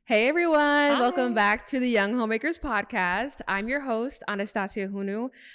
Hey everyone, Hi. welcome back to the Young Homemakers podcast. I'm your host, Anastasia.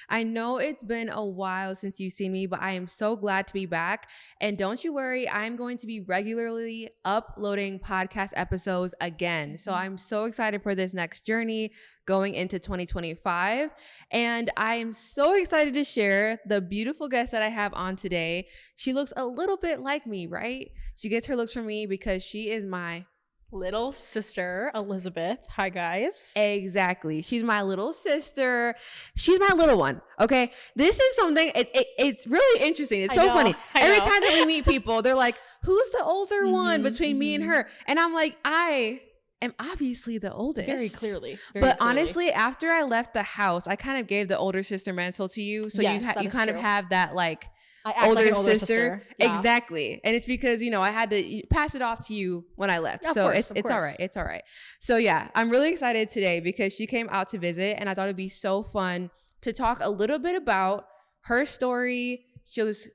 I know it's been a while since you've seen me, but I am so glad to be back. And don't you worry, I'm going to be regularly uploading podcast episodes again. So I'm so excited for this next journey going into 2025. And I am so excited to share the beautiful guest that I have on today. She looks a little bit like me, right? She gets her looks from me because she is my Little sister, Elizabeth. Hi, guys. Exactly. She's my little sister. She's my little one. Okay. This is something, it's really interesting. It's so funny. Every time that we meet people, they're like, who's the older one between me and her? And I'm like, I am obviously the oldest. Very clearly. But honestly, after I left the house, I kind of gave the older sister mantle to you. So Yes, you kind of have that like, I act older, like an older sister. Yeah. Exactly. And it's because, I had to pass it off to you when I left. So it's all right. It's all right. So yeah, I'm really excited today because she came out to visit and I thought it'd be so fun to talk a little bit about her story.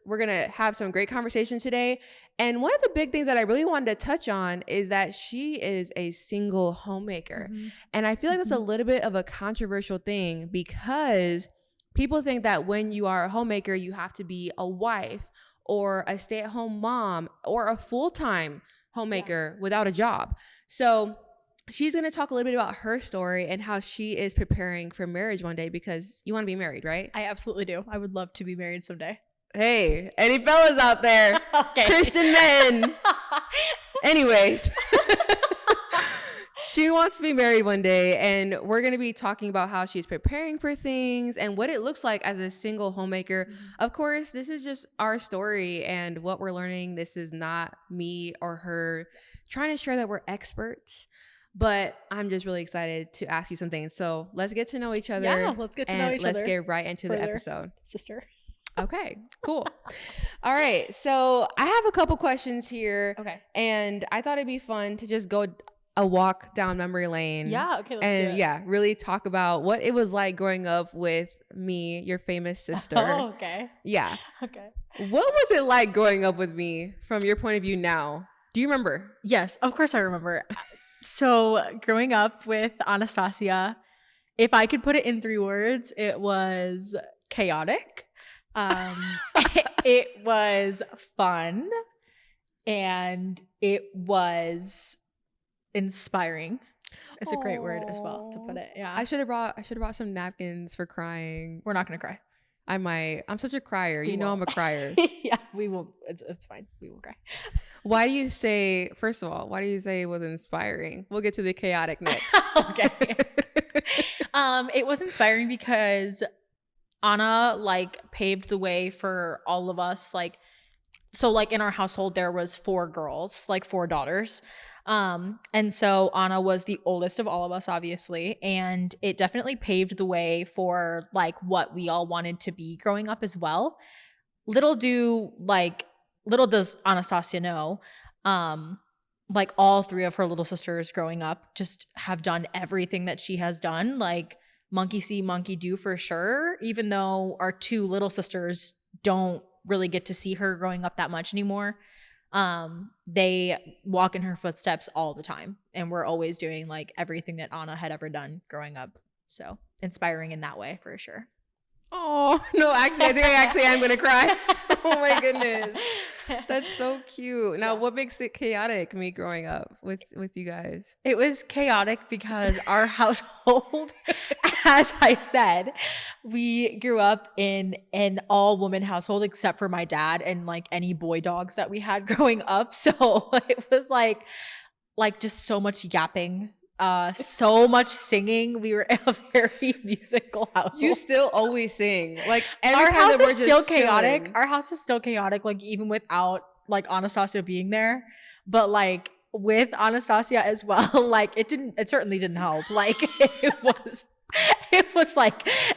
We're going to have some great conversations today. And one of the big things that I really wanted to touch on is that she is a single homemaker. And I feel like that's a little bit of a controversial thing because people think that when you are a homemaker, you have to be a wife or a stay-at-home mom or a full-time homemaker without a job. So she's going to talk a little bit about her story and how she is preparing for marriage one day because you want to be married, right? I absolutely do. I would love to be married someday. Hey, any fellas out there? Okay. Christian men. Anyways. She wants to be married one day, and we're going to be talking about how she's preparing for things and what it looks like as a single homemaker. Of course, this is just our story and what we're learning. This is not me or her trying to share that we're experts, but I'm just really excited to ask you some things. So let's get to know each other. Yeah, let's get to know each other. Let's get right into the episode. Sister. Okay, cool. All right, so I have a couple questions here. Okay. And I thought it'd be fun to just go a walk down memory lane. Yeah, okay, let's do it. Yeah, really talk about what it was like growing up with me, your famous sister. Oh, okay. Yeah. Okay. What was it like growing up with me from your point of view now? Do you remember? Yes, of course I remember. So growing up with Anastasia, if I could put it in 3 words, it was chaotic. It was fun, and it was inspiring. It's a great word as well to put it. Yeah. I should have brought some napkins for crying. We're not gonna cry. I might. I'm such a crier. I'm a crier. Yeah, we will. It's fine. We will cry. Why do you say it was inspiring? We'll get to the chaotic next. Okay. It was inspiring because Anna paved the way for all of us. So in our household there was 4 girls, 4 daughters. And so Anna was the oldest of all of us, obviously, and it definitely paved the way for what we all wanted to be growing up as well. Little does Anastasia know, all 3 of her little sisters growing up just have done everything that she has done, monkey see, monkey do for sure, even though our 2 little sisters don't really get to see her growing up that much anymore. They walk in her footsteps all the time, and we're always doing everything that Anna had ever done growing up. So inspiring in that way for sure. Oh no, actually I think I am gonna cry. Oh my goodness, that's so cute. Now what makes it chaotic, me growing up with you guys? It was chaotic because our household, as I said, we grew up in an all-woman household except for my dad and any boy dogs that we had growing up. So it was just so much yapping, so much singing. We were a very musical household. You still always sing. Our house is still chaotic. Chilling. Our house is still chaotic, even without Anastasia being there. But with Anastasia as well, it certainly didn't help. It was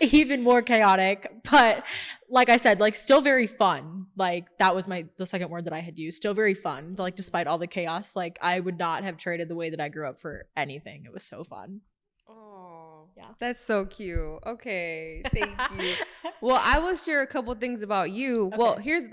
even more chaotic, but I said, still very fun. That was the second word that I had used. Still very fun. Despite all the chaos, I would not have traded the way that I grew up for anything. It was so fun. Oh, Yeah. That's so cute. Okay. Thank you. Well, I will share a couple things about you. Okay. Well, here's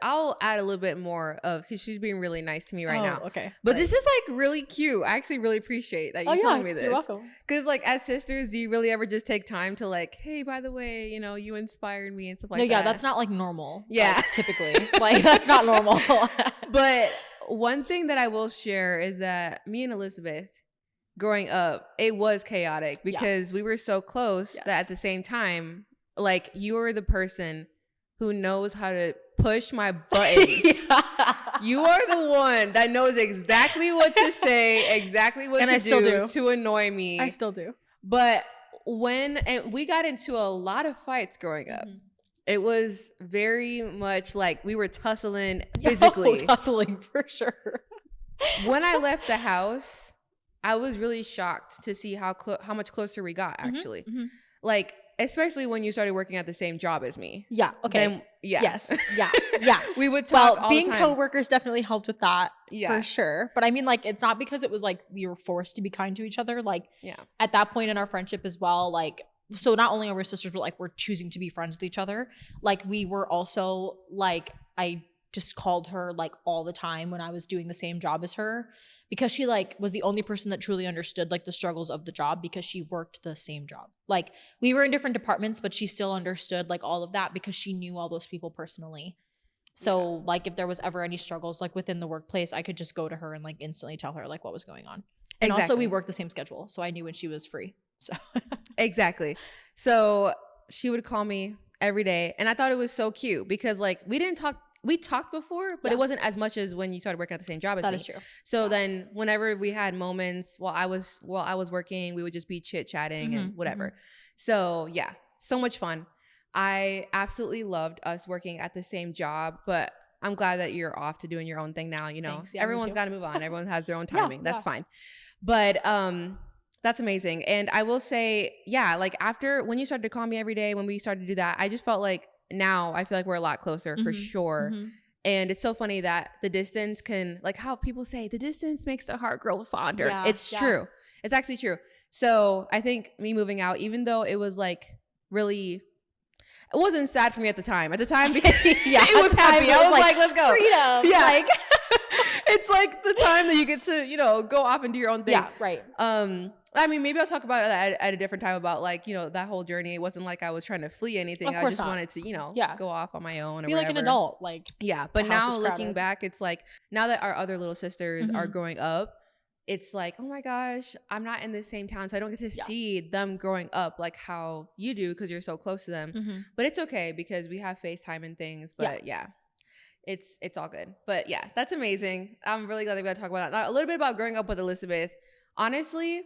I'll add a little bit more of, because she's being really nice to me right now. Okay. But this is like really cute. I actually really appreciate that you telling me this. You're welcome. Because like as sisters, do you really ever just take time to like, hey, by the way, you know, you inspired me and stuff like that? No, yeah, that's not like normal. Yeah. Like, typically. Like that's not normal. But one thing that I will share is that me and Elizabeth, growing up, it was chaotic because we were so close that at the same time, like you are the person who knows how to push my buttons. You are the one that knows exactly what to say, exactly what to do to annoy me. I still do. But and we got into a lot of fights growing up. It was very much like we were tussling physically. Tussling for sure. When I left the house, I was really shocked to see how much closer we got, actually. Like, especially when you started working at the same job as me. Yeah. Okay. Then, yeah. Yes. Yeah. We would talk all being the time. coworkers definitely helped with that for sure. But I mean, like, it's not because it was like we were forced to be kind to each other. Like, at that point in our friendship as well, like, so not only are we sisters, but like we're choosing to be friends with each other. Like, we were also like, I just called her like all the time when I was doing the same job as her, because she like was the only person that truly understood like the struggles of the job, because she worked the same job. Like, we were in different departments, but she still understood like all of that because she knew all those people personally. So like if there was ever any struggles like within the workplace, I could just go to her and like instantly tell her like what was going on. And also we worked the same schedule, so I knew when she was free. So exactly. So she would call me every day, and I thought it was so cute because like we talked before, but it wasn't as much as when you started working at the same job as me. That is true. So then whenever we had moments while I was working, we would just be chit-chatting and whatever. So yeah, so much fun. I absolutely loved us working at the same job, but I'm glad that you're off to doing your own thing now. You know, everyone's got to move on. Everyone has their own timing. That's fine. But that's amazing. And I will say, like after when you started to call me every day, when we started to do that, I just felt like now I feel like we're a lot closer for sure. And it's so funny that the distance can, like how people say the distance makes the heart grow fonder. It's true. It's actually true. So I think me moving out, even though it was like really, it wasn't sad for me at the time. At the time, because it was happy. I was like, let's go. Freedom. Yeah. Like it's like the time that you get to, you know, go off and do your own thing. Yeah, right. I mean, maybe I'll talk about it at a different time about like, you know, that whole journey. It wasn't like I was trying to flee anything. I just wanted to, you know, go off on my own or be whatever. Like an adult. Like, but now looking back, it's like now that our other little sisters are growing up, it's like, oh my gosh, I'm not in the same town, so I don't get to see them growing up like how you do because you're so close to them. But it's okay because we have FaceTime and things. But it's all good. But yeah, that's amazing. I'm really glad that we got to talk about that. Now, a little bit about growing up with Elizabeth. Honestly,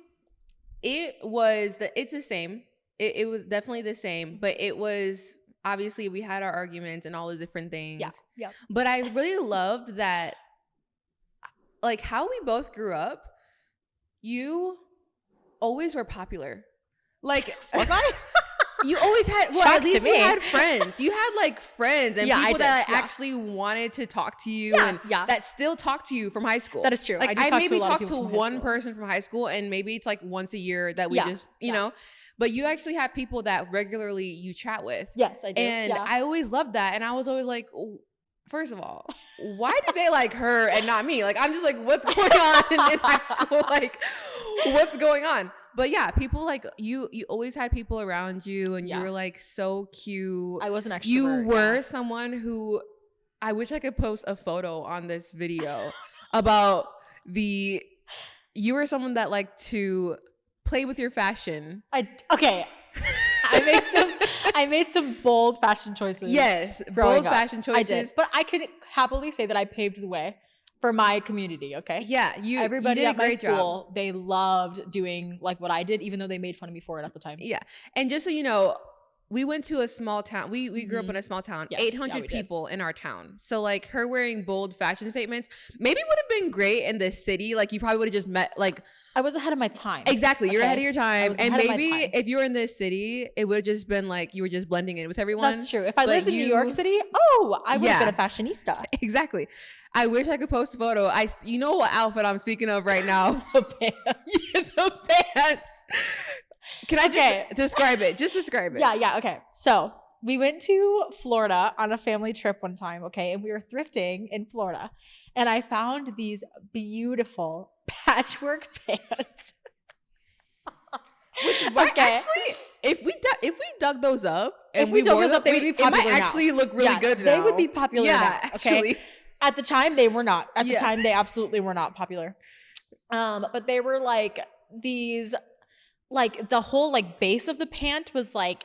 it's the same. It was definitely the same, but it was obviously we had our arguments and all those different things. Yeah. But I really loved that, like how we both grew up. You always were popular. Like, was I? You always had, well, at least you had friends. You had like friends and people that actually wanted to talk to you and that still talk to you from high school. That is true. Like I maybe talk to one person from high school and maybe it's like once a year that we just, you know, but you actually have people that regularly you chat with. Yes, I do. And I always loved that. And I was always like, first of all, why do they like her and not me? Like, I'm just like, what's going on in high school? Like, what's going on? But yeah, people like you always had people around you and you were like so cute. I was an extrovert. You were someone who, I wish I could post a photo on this video about you were someone that liked to play with your fashion. I made some bold fashion choices. Yes, bold fashion choices. I did. But I can happily say that I paved the way for my community, okay? Yeah, everybody you did at my school, they loved doing like what I did, even though they made fun of me for it at the time. Yeah. And just so you know, we went to a small town. We grew up in a small town, 800 people in our town. So like her wearing bold fashion statements maybe would have been great in the city. Like you probably would have just met like. I was ahead of my time. Exactly. You're ahead of your time. And maybe if you were in this city, it would have just been like you were just blending in with everyone. That's true. If I lived in New York City, I would have been a fashionista. Exactly. I wish I could post a photo. You know what outfit I'm speaking of right now? The pants. The pants. Can I just describe it? Just describe it. Yeah. Okay. So we went to Florida on a family trip one time, okay? And we were thrifting in Florida. And I found these beautiful patchwork pants. Which actually, if we dug those up, and if we dug those up, they would be popular now. It might actually look really good now. They would be popular now, okay? Actually. At the time, they were not. At the time, they absolutely were not popular. But they were like these, like the whole like base of the pant was like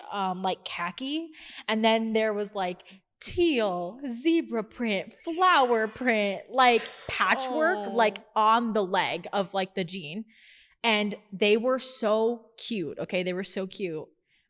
khaki, and then there was like teal, zebra print, flower print, like patchwork, like on the leg of like the jean. And they were so cute, okay? They were so cute.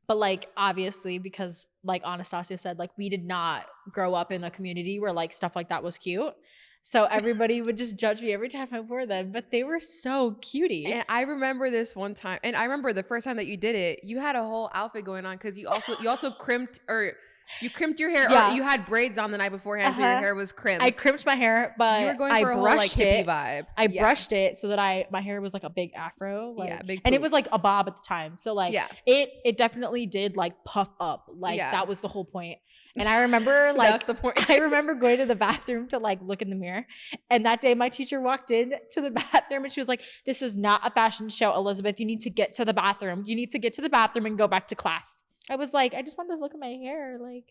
But like, obviously, because like Anastasia said, like we did not grow up in a community where like stuff like that was cute. So everybody would just judge me every time I wore them, but they were so cutie. And I remember this one time, and I remember the first time that you did it, you had a whole outfit going on because you also crimped your hair, or you had braids on the night beforehand, so your hair was crimped. I crimped my hair, but you were going for a whole like hippie vibe. I brushed it so that my hair was like a big afro, like, big and it was like a bob at the time. So like, it definitely did like puff up, like that was the whole point. And I remember like, that's the point. I remember going to the bathroom to like look in the mirror, and that day my teacher walked in to the bathroom and she was like, "This is not a fashion show, Elizabeth. You need to get to the bathroom. You need to get to the bathroom and go back to class." I was like, I just wanted to look at my hair. Like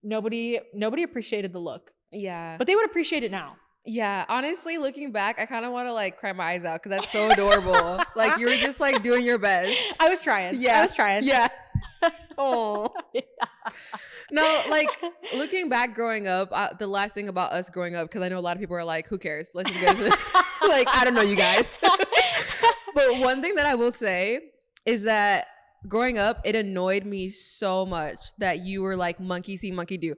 nobody appreciated the look. Yeah. But they would appreciate it now. Yeah. Honestly, looking back, I kind of want to like cry my eyes out because that's so adorable. Like you were just like doing your best. I was trying. Yeah. I was trying. Yeah. Oh. Yeah. No, like looking back growing up, the last thing about us growing up, because I know a lot of people are like, who cares? Let's just go to like, I don't know you guys. But one thing that I will say is that growing up, it annoyed me so much that you were like monkey see, monkey do.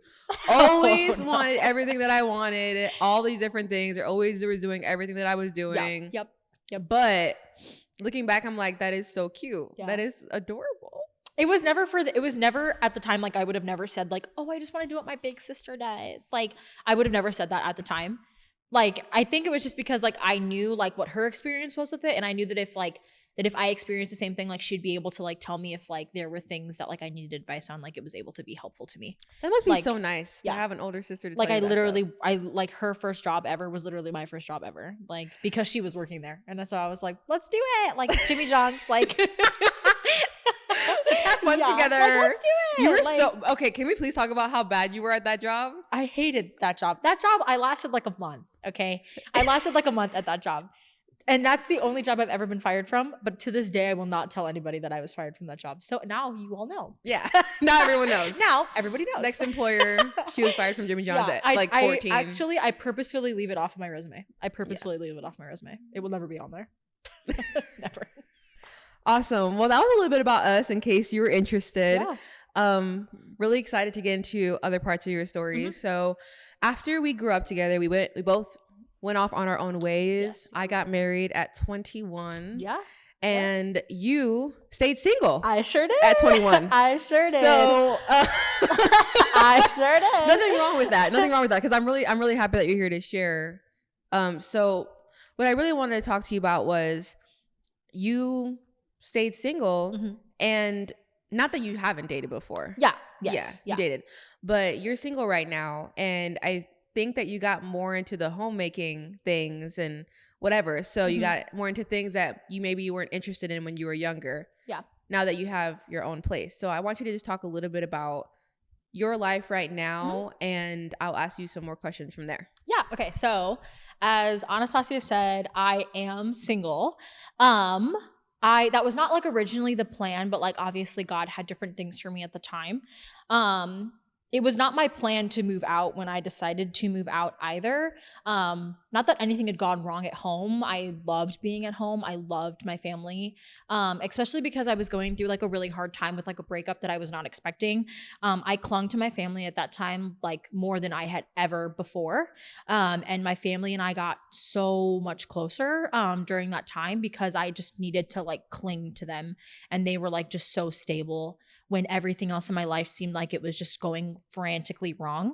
Always wanted everything that I wanted, all these different things, or always was doing everything that I was doing. Yep. But looking back, I'm like, that is so cute. Yeah. That is adorable. It was never at the time, like I would have never said like, oh, I just want to do what my big sister does. Like I would have never said that at the time. Like, I think it was just because like I knew like what her experience was with it. And I knew that if I experienced the same thing, like she'd be able to like tell me if like there were things that like I needed advice on, like it was able to be helpful to me. That must be so nice to have an older sister to like tell you I like her first job ever was literally my first job ever, like because she was working there. And so I was like, let's do it. Like Jimmy John's like let's have fun together. Like, let's do it. You were so okay. Can we please talk about how bad you were at that job? I hated that job. That job, I lasted like a month. Okay. I lasted like a month at that job. And that's the only job I've ever been fired from. But to this day, I will not tell anybody that I was fired from that job. So now you all know. Yeah. Now everyone knows. Now everybody knows. Next employer, she was fired from Jimmy John's at like 14. I purposefully leave it off of my resume. Leave it off my resume. It will never be on there. Never. Awesome. Well, that was a little bit about us in case you were interested. Yeah. Really excited to get into other parts of your story. Mm-hmm. So after we grew up together, we both went off on our own ways. Yes. I got married at 21. Yeah. And you stayed single. I sure did. At 21. I sure did. So I sure did. Nothing wrong with that. Because I'm really happy that you're here to share. So what I really wanted to talk to you about was you stayed single, mm-hmm. and not that you haven't dated before. Yeah. Yes. Yeah, you dated. But you're single right now, and I think that you got more into the homemaking things and whatever. So mm-hmm. you got more into things that you weren't interested in when you were younger. Yeah. Now that you have your own place. So I want you to just talk a little bit about your life right now, mm-hmm. and I'll ask you some more questions from there. Yeah. Okay. So as Anastasia said, I am single. That was not like originally the plan, but like obviously God had different things for me at the time. It was not my plan to move out when I decided to move out either. Not that anything had gone wrong at home. I loved being at home. I loved my family, especially because I was going through like a really hard time with like a breakup that I was not expecting. I clung to my family at that time like more than I had ever before. And my family and I got so much closer during that time because I just needed to like cling to them. And they were like just so stable when everything else in my life seemed like it was just going frantically wrong.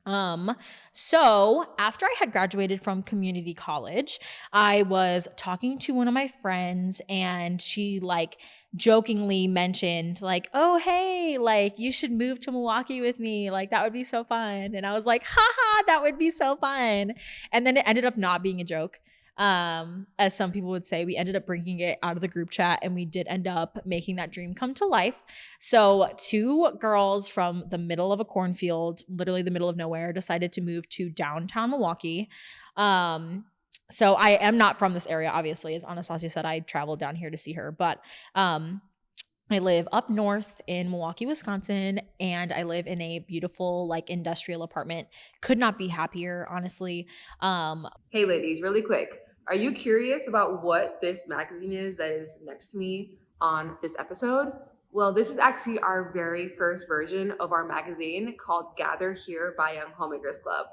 So after I had graduated from community college, I was talking to one of my friends and she like jokingly mentioned like, "Oh, hey, like you should move to Milwaukee with me. Like that would be so fun." And I was like, "Haha, that would be so fun." And then it ended up not being a joke. As some people would say, we ended up bringing it out of the group chat and we did end up making that dream come to life. So, two girls from the middle of a cornfield, literally the middle of nowhere, decided to move to downtown Milwaukee. So I am not from this area, obviously. As Anastasia said, I traveled down here to see her, but I live up north in Milwaukee, Wisconsin, and I live in a beautiful, like, industrial apartment. Could not be happier, honestly. Hey, ladies, really quick. Are you curious about what this magazine is that is next to me on this episode? Well, this is actually our very first version of our magazine called Gather Here by Young Homemakers Club.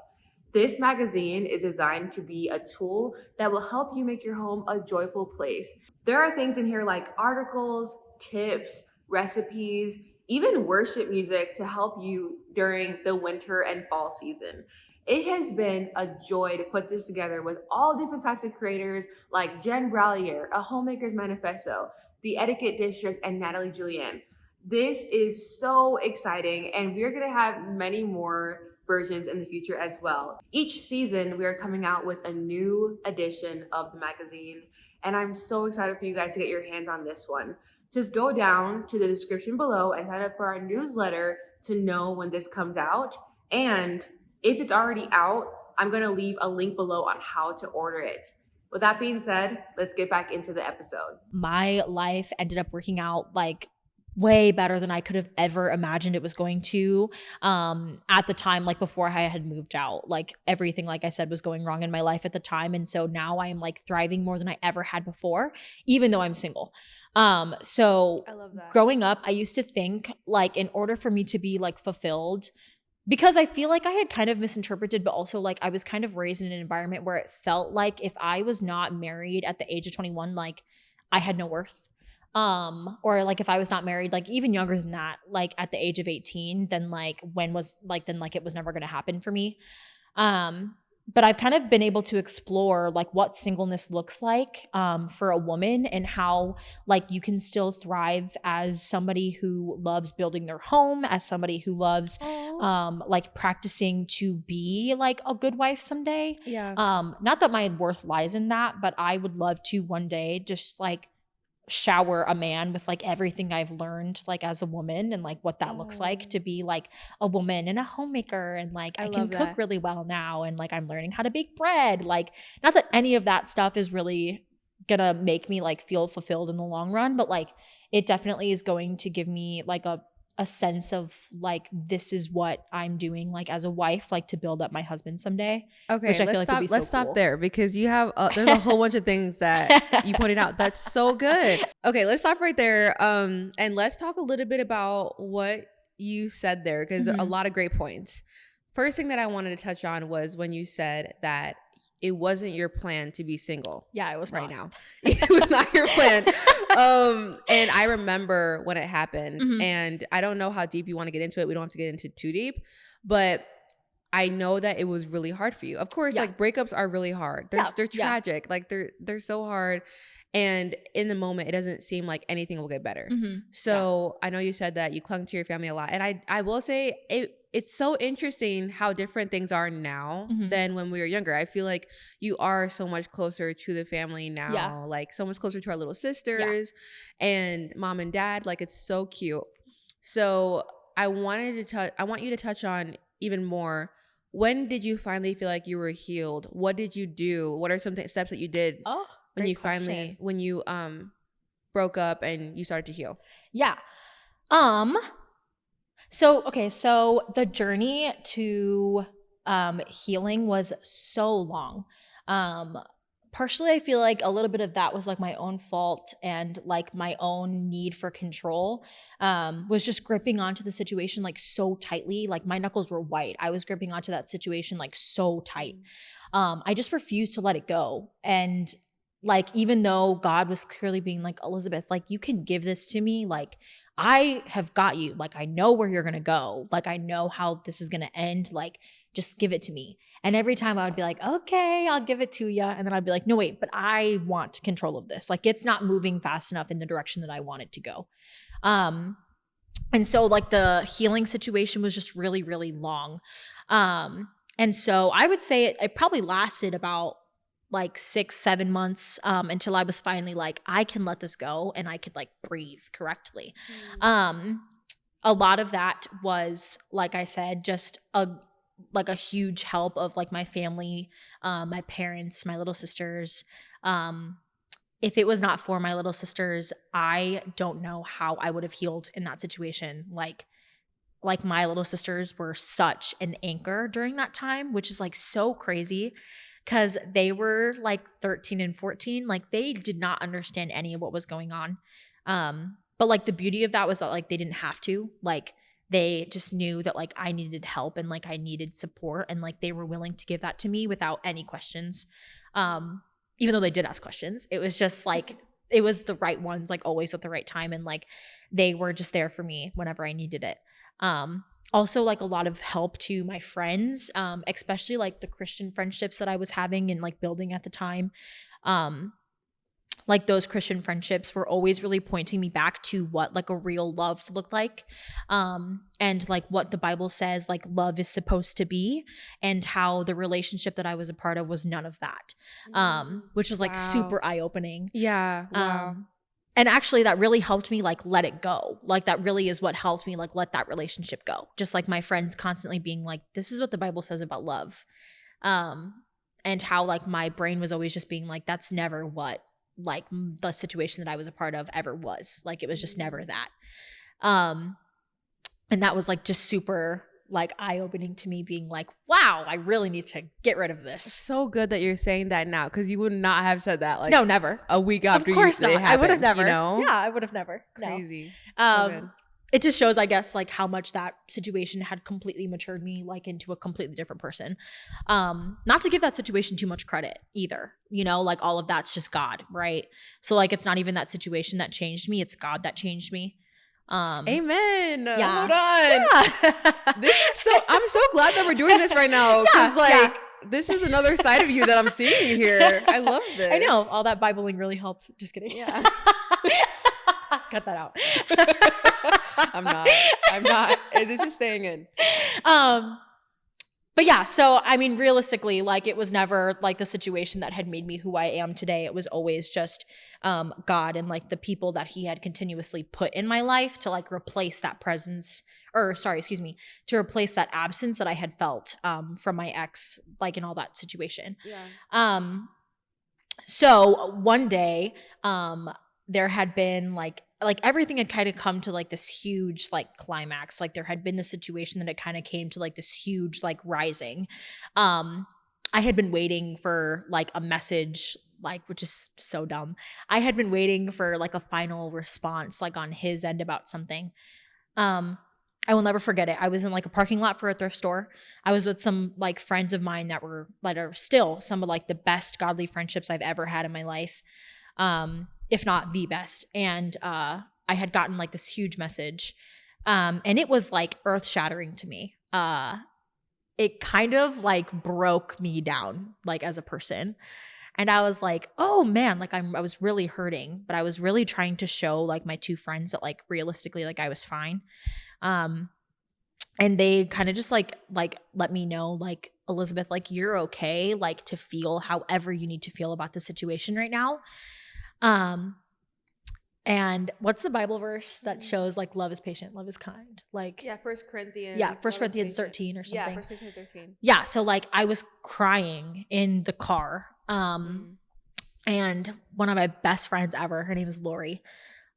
This magazine is designed to be a tool that will help you make your home a joyful place. There are things in here like articles, tips, recipes, even worship music to help you during the winter and fall season. It has been a joy to put this together with all different types of creators like Jen Brallier, A Homemaker's Manifesto, The Etiquette District, and Natalie Julianne. This is so exciting, and we're going to have many more versions in the future as well. Each season, we are coming out with a new edition of the magazine, and I'm so excited for you guys to get your hands on this one. Just go down to the description below and sign up for our newsletter to know when this comes out. And if it's already out, I'm going to leave a link below on how to order it. With that being said, let's get back into the episode. My life ended up working out like way better than I could have ever imagined it was going to. At the time, like before I had moved out, like everything, like I said, was going wrong in my life at the time. And so now I am like thriving more than I ever had before, even though I'm single. So I love that. Growing up, I used to think like in order for me to be like fulfilled, because I feel like I had kind of misinterpreted, but also like I was kind of raised in an environment where it felt like if I was not married at the age of 21, like I had no worth. Or like if I was not married, like even younger than that, like at the age of 18, then like when was like, then like it was never going to happen for me. But I've kind of been able to explore like what singleness looks like for a woman and how like you can still thrive as somebody who loves building their home, as somebody who loves like practicing to be like a good wife someday. Yeah. Not that my worth lies in that, but I would love to one day just like shower a man with like everything I've learned like as a woman and like what that looks like to be like a woman and a homemaker, and like I can cook really well now, and like I'm learning how to bake bread. Like not that any of that stuff is really gonna make me like feel fulfilled in the long run, but like it definitely is going to give me like a sense of like this is what I'm doing like as a wife, like to build up my husband someday. Okay, which I feel like would be so let's cool. Stop there because you have there's a whole bunch of things that you pointed out. That's so good. Okay, let's stop right there. And let's talk a little bit about what you said there because a lot of great points. First thing that I wanted to touch on was when you said that it wasn't your plan to be single. Yeah, it was right now. It was not your plan. And I remember when it happened, and I don't know how deep you want to get into it. We don't have to get into too deep, but I know that it was really hard for you. Of course, like breakups are really hard. They're tragic. Like they're so hard. And in the moment, it doesn't seem like anything will get better. So I know you said that you clung to your family a lot. And I will say it's so interesting how different things are now than when we were younger. I feel like you are so much closer to the family now, like so much closer to our little sisters and mom and dad. Like it's so cute. So I want you to touch on even more. When did you finally feel like you were healed? What did you do? What are some steps that you did when you broke up and you started to heal? Yeah. So the journey to healing was so long. Partially I feel like a little bit of that was like my own fault and like my own need for control, was just gripping onto the situation like so tightly. Like my knuckles were white. I was gripping onto that situation like so tight. I just refused to let it go. And like, even though God was clearly being like, Elizabeth, like you can give this to me. Like I have got you. Like I know where you're going to go. Like I know how this is going to end. Like Just give it to me. And every time I would be like, okay, I'll give it to you. And then I'd be like, no, wait, but I want control of this. Like it's not moving fast enough in the direction that I want it to go. And so like the healing situation was just really, really long. And so I would say it probably lasted about like 6-7 months until I was finally like, I can let this go and I could like breathe correctly. A lot of that was, like I said, just a huge help of like my family, my parents, my little sisters. If it was not for my little sisters, I don't know how I would have healed in that situation. Like my little sisters were such an anchor during that time, which is like so crazy because they were like 13 and 14. Like they did not understand any of what was going on. But like the beauty of that was that like they didn't have to. Like they just knew that like I needed help and like I needed support, and like they were willing to give that to me without any questions. Even though they did ask questions, it was just like, it was the right ones, like always at the right time. And like, they were just there for me whenever I needed it. Also like a lot of help to my friends, especially like the Christian friendships that I was having and like building at the time. Like those Christian friendships were always really pointing me back to what like a real love looked like, and like what the Bible says like love is supposed to be, and how the relationship that I was a part of was none of that, which was like super eye-opening. Yeah. Wow. And actually that really helped me like let it go. Like that really is what helped me like let that relationship go. Just like my friends constantly being like, this is what the Bible says about love. And how like my brain was always just being like, that's never what like the situation that I was a part of ever was. Like it was just never that. And that was like just super like eye-opening to me, being like, wow, I really need to get rid of this. It's so good that you're saying that now, because you would not have said that like no, never. a week after. Of course not. I would have never. You know? Yeah, I would have never. Crazy. No. So good. It just shows, I guess, like how much that situation had completely matured me like into a completely different person. Not to give that situation too much credit either, you know, like all of that's just God, right? So like it's not even that situation that changed me, it's God that changed me. Amen. Yeah. Hold on. Yeah. I'm so glad that we're doing this right now, because this is another side of you that I'm seeing here. I love this. I know, all that Bibling really helped. Just kidding. Yeah. Cut that out. I'm not. This is staying in. But yeah, so I mean, realistically, like it was never like the situation that had made me who I am today. It was always just God and like the people that he had continuously put in my life to like replace that presence, to replace that absence that I had felt from my ex, like in all that situation. Yeah. So one day, there had been like everything had kind of come to like this huge like climax. Like there had been the situation that it kind of came to like this huge like rising. I had been waiting for like a message, like, which is so dumb. I had been waiting for like a final response like on his end about something. I will never forget it. I was in like a parking lot for a thrift store. I was with some like friends of mine that are still some of like the best godly friendships I've ever had in my life. If not the best. And I had gotten like this huge message. And it was like earth shattering to me. It kind of like broke me down like as a person. And I was like, oh man, like I was really hurting, but I was really trying to show like my two friends that like realistically, like I was fine. And they kind of just like let me know, like, Elizabeth, like you're okay, like to feel however you need to feel about the situation right now. And what's the Bible verse that shows like love is patient, love is kind? Like 1 Corinthians. Yeah, 1 Corinthians 13 or something. Yeah, 1 Corinthians 13. Yeah, so like I was crying in the car. And one of my best friends ever, her name is Lori.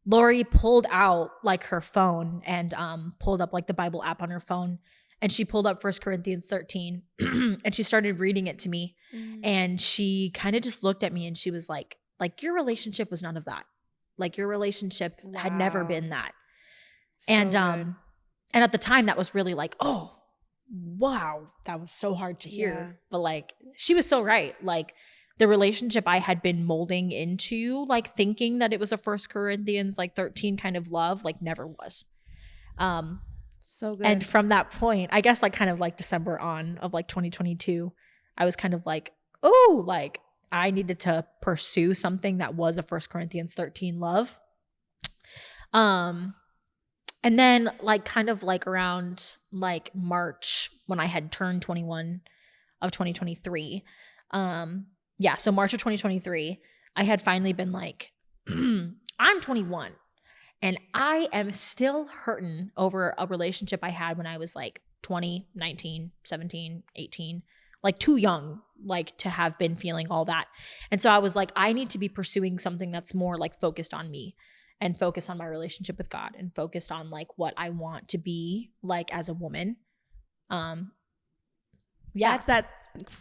Lori pulled out like her phone and pulled up like the Bible app on her phone, and she pulled up 1 Corinthians 13 and she started reading it to me. And she kind of just looked at me and she was like your relationship was none of that. Like your relationship had never been that. So and at the time that was really like, oh, wow, that was so hard to hear. Yeah. But like she was so right. Like the relationship I had been molding into, like thinking that it was a 1 Corinthians like 13 kind of love, like never was. So good. And from that point, I guess like kind of like December on of like 2022, I was kind of like, oh, like I needed to pursue something that was a 1 Corinthians 13 love. And then like kind of like around like March when I had turned 21 of 2023. So March of 2023, I had finally been like, I'm 21 and I am still hurting over a relationship I had when I was like 20, 19, 17, 18, like too young, like to have been feeling all that. And so I was like, I need to be pursuing something that's more like focused on me and focused on my relationship with God and focused on like what I want to be like as a woman. That's that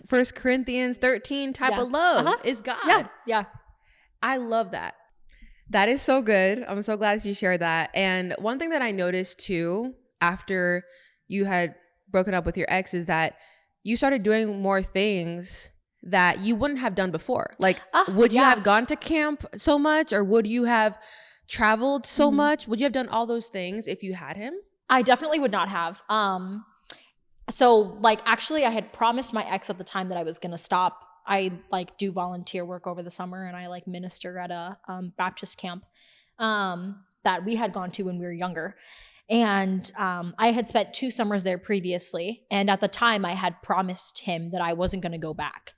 1 Corinthians 13 type of love is God. Yeah. I love that. That is so good. I'm so glad that you shared that. And one thing that I noticed too, after you had broken up with your ex, is that you started doing more things that you wouldn't have done before. Like, would you have gone to camp so much, or would you have traveled so much? Would you have done all those things if you had him? I definitely would not have. So like actually I had promised my ex at the time that I was going to stop. I like do volunteer work over the summer and I like minister at a Baptist camp that we had gone to when we were younger. And I had spent 2 summers there previously. And at the time I had promised him that I wasn't going to go back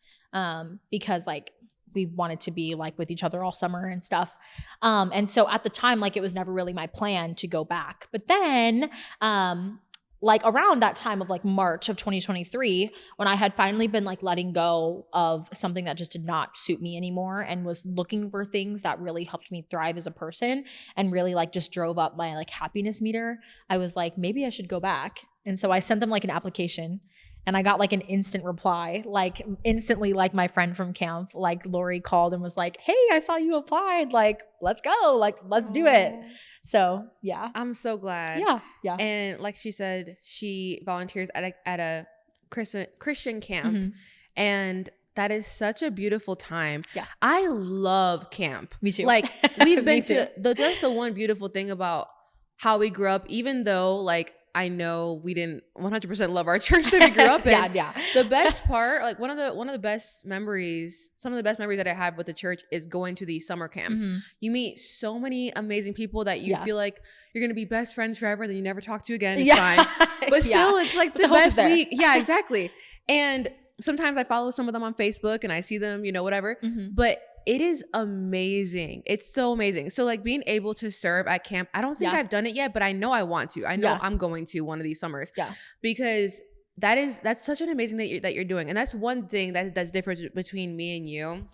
because like we wanted to be like with each other all summer and stuff. And so at the time, like it was never really my plan to go back. But then like around that time of like March of 2023, when I had finally been like letting go of something that just did not suit me anymore and was looking for things that really helped me thrive as a person and really like just drove up my like happiness meter, I was like, maybe I should go back. And so I sent them like an application and I got like an instant reply, like instantly, like my friend from camp, like Lori called and was like, hey, I saw you applied. Like, let's go. Like, let's do it. So yeah. I'm so glad. Yeah. And like she said, she volunteers at a Christian camp. And that is such a beautiful time. Yeah. I love camp. Me too. Like we've been to that's the one beautiful thing about how we grew up, even though like I know we didn't 100% love our church that we grew up in. Yeah. The best part, like one of the best memories, some of the best memories that I have with the church is going to these summer camps. You meet so many amazing people that you feel like you're going to be best friends forever, then you never talk to again. It's fine. But still, it's like the best week. Yeah, exactly. And sometimes I follow some of them on Facebook and I see them, you know, whatever. But it is amazing. It's so amazing. So like being able to serve at camp, I don't think I've done it yet, but I know I want to. I know I'm going to one of these summers. Yeah. Because that's such an amazing that you're doing. And that's one thing that's different between me and you. And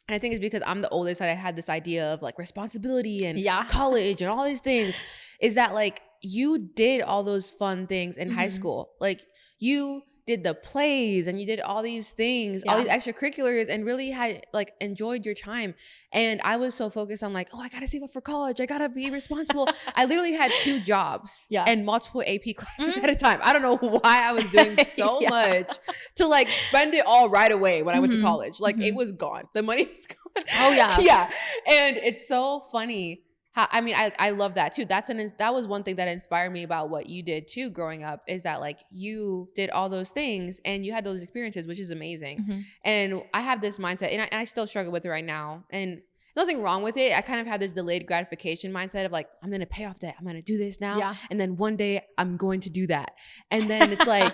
I think it's because I'm the oldest that I had this idea of like responsibility and college and all these things, is that like you did all those fun things in high school. Like you did the plays and you did all these things, all these extracurriculars, and really had like enjoyed your time. And I was so focused on like, oh, I gotta save up for college, I gotta be responsible. I literally had 2 jobs and multiple AP classes at a time. I don't know why I was doing so much to like spend it all right away when I went to college. Like it was gone, the money was gone. Oh yeah. Yeah. And it's so funny how, I mean, I love that too. That was one thing that inspired me about what you did too growing up, is that like you did all those things and you had those experiences, which is amazing. And I have this mindset, and I still struggle with it right now, and nothing wrong with it. I kind of have this delayed gratification mindset of like, I'm going to pay off debt. I'm going to do this now. And then one day I'm going to do that. And then it's like,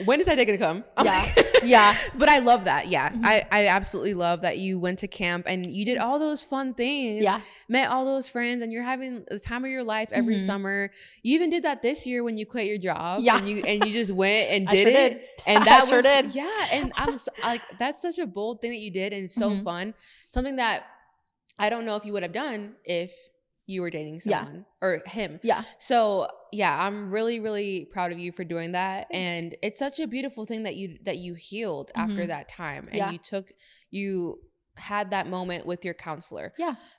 when is that day going to come? But I love that. I absolutely love that you went to camp and you did all those fun things, met all those friends, and you're having the time of your life every summer. You even did that this year when you quit your job and you just went and did it. And that was, and I'm so, like, that's such a bold thing that you did, and so fun. Something that I don't know if you would have done if you were dating someone or him. So I'm really, really proud of you for doing that. Thanks. And it's such a beautiful thing that you healed after that time. And you had that moment with your counselor.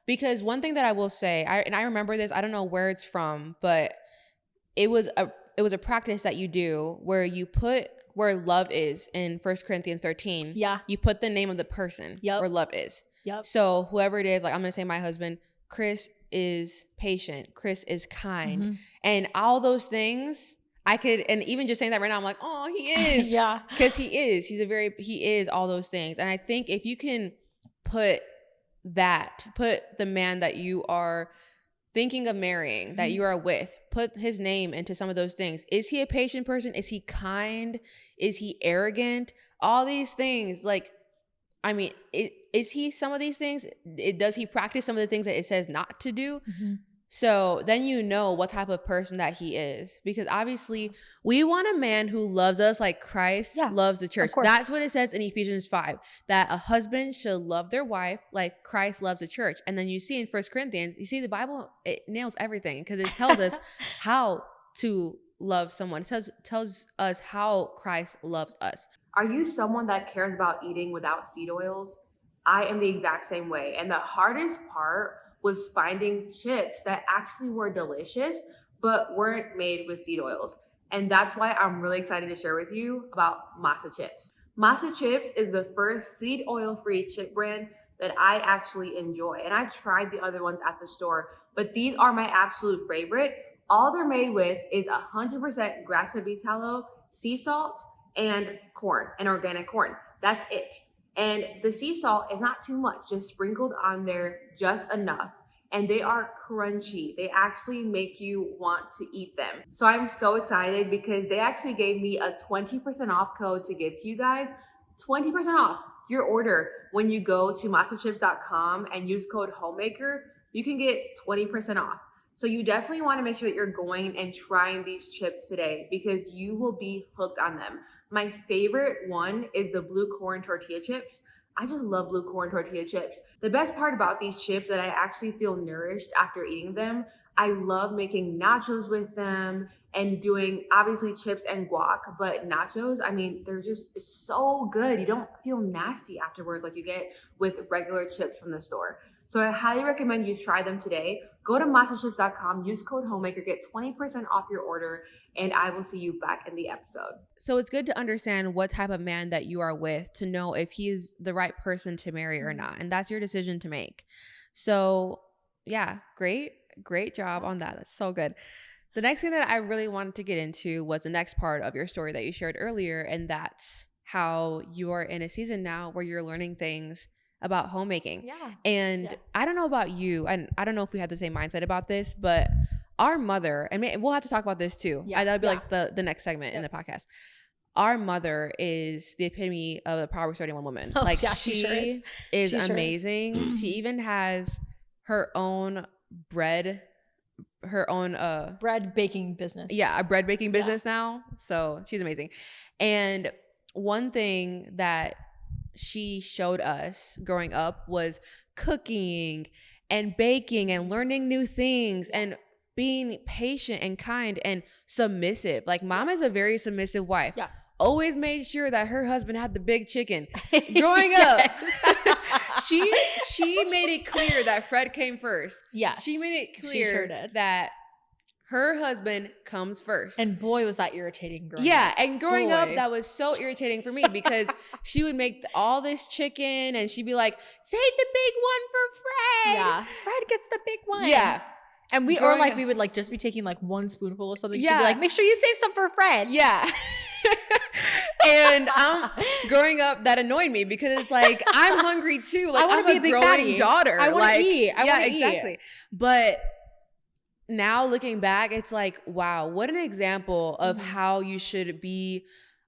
Because one thing that I will say, I remember this, I don't know where it's from, but it was a practice that you do where you put where love is in 1 Corinthians 13. You put the name of the person where love is. So whoever it is, like I'm going to say my husband, Chris is patient, Chris is kind, and all those things I could, and even just saying that right now, I'm like, oh, he is. Yeah. Because he is all those things. And I think if you can put the man that you are thinking of marrying, that you are with, put his name into some of those things. Is he a patient person? Is he kind? Is he arrogant? All these things, like, I mean, is he some of these things? Does he practice some of the things that it says not to do? So then you know what type of person that he is. Because obviously we want a man who loves us like Christ loves the church. That's what it says in Ephesians 5, that a husband should love their wife like Christ loves the church. And then you see in 1 Corinthians, you see the Bible, it nails everything because it tells us how to love someone. It tells us how Christ loves us. Are you someone that cares about eating without seed oils? I am the exact same way. And the hardest part was finding chips that actually were delicious, but weren't made with seed oils. And that's why I'm really excited to share with you about Masa Chips. Masa Chips is the first seed oil-free chip brand that I actually enjoy. And I've tried the other ones at the store, but these are my absolute favorite. All they're made with is 100% grass-fed beef tallow, sea salt, and corn, and organic corn. That's it. And the sea salt is not too much, just sprinkled on there just enough. And they are crunchy. They actually make you want to eat them. So I'm so excited because they actually gave me a 20% off code to give to you guys. 20% off your order when you go to masachips.com and use code homemaker. You can get 20% off. So you definitely want to make sure that you're going and trying these chips today because you will be hooked on them. My favorite one is the blue corn tortilla chips. I just love blue corn tortilla chips. The best part about these chips that I actually feel nourished after eating them, I love making nachos with them and doing obviously chips and guac, but nachos, I mean, they're just so good. You don't feel nasty afterwards like you get with regular chips from the store. So I highly recommend you try them today. Go to masachips.com, use code homemaker, get 20% off your order, and I will see you back in the episode. So it's good to understand what type of man that you are with to know if he is the right person to marry or not. And that's your decision to make. So yeah, great job on that. That's so good. The next thing that I really wanted to get into was the next part of your story that you shared earlier. And that's how you are in a season now where you're learning things about homemaking. Yeah. And I don't know about you, and I don't know if we have the same mindset about this, but our mother, and we'll have to talk about this too. Yeah. That'll be like the next segment in the podcast. Our mother is the epitome of the Proverbs 31 woman. Oh, like yeah, she sure is. She amazing. Sure is. She even has her own bread baking business. Yeah, a bread baking business now. So she's amazing. And one thing that she showed us growing up was cooking and baking and learning new things and being patient and kind and submissive. Like mom is a very submissive wife. Yeah. Always made sure that her husband had the big chicken. Growing up, she made it clear that Fred came first. Yes. She made it clear that her husband comes first. And boy, was that irritating growing up. Yeah, and growing up, that was so irritating for me because she would make all this chicken and she'd be like, save the big one for Fred. Yeah, Fred gets the big one. Yeah. And we would like just be taking like one spoonful of something. Yeah. She'd be like, make sure you save some for Fred. Yeah. And growing up, that annoyed me because it's like, I'm hungry too. Like I'm a growing daughter. I want to eat. Exactly. But now looking back, it's like, wow, what an example of how you should be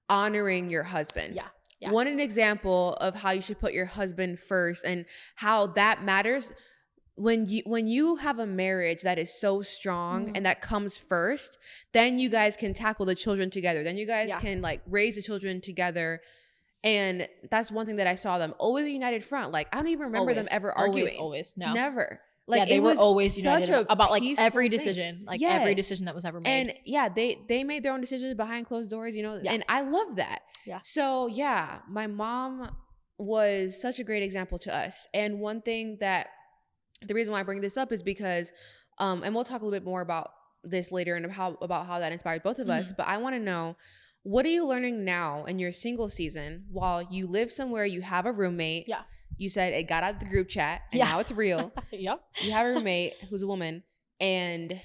honoring your husband. Yeah. What an example of how you should put your husband first and how that matters. When you have a marriage that is so strong and that comes first, then you guys can tackle the children together. Then you guys can like raise the children together. And that's one thing that I saw them always a united front. Like I don't even remember them ever arguing. Always. No. Never. Like they were always united about like every decision, every yes. decision that was ever made. And they made their own decisions behind closed doors, you know, and I love that. Yeah. So yeah, my mom was such a great example to us. And one thing that the reason why I bring this up is because, and we'll talk a little bit more about this later and about how that inspired both of us. But I want to know, what are you learning now in your single season while you live somewhere, you have a roommate? Yeah. You said it got out of the group chat, and now it's real. Yep. You have a roommate who's a woman, and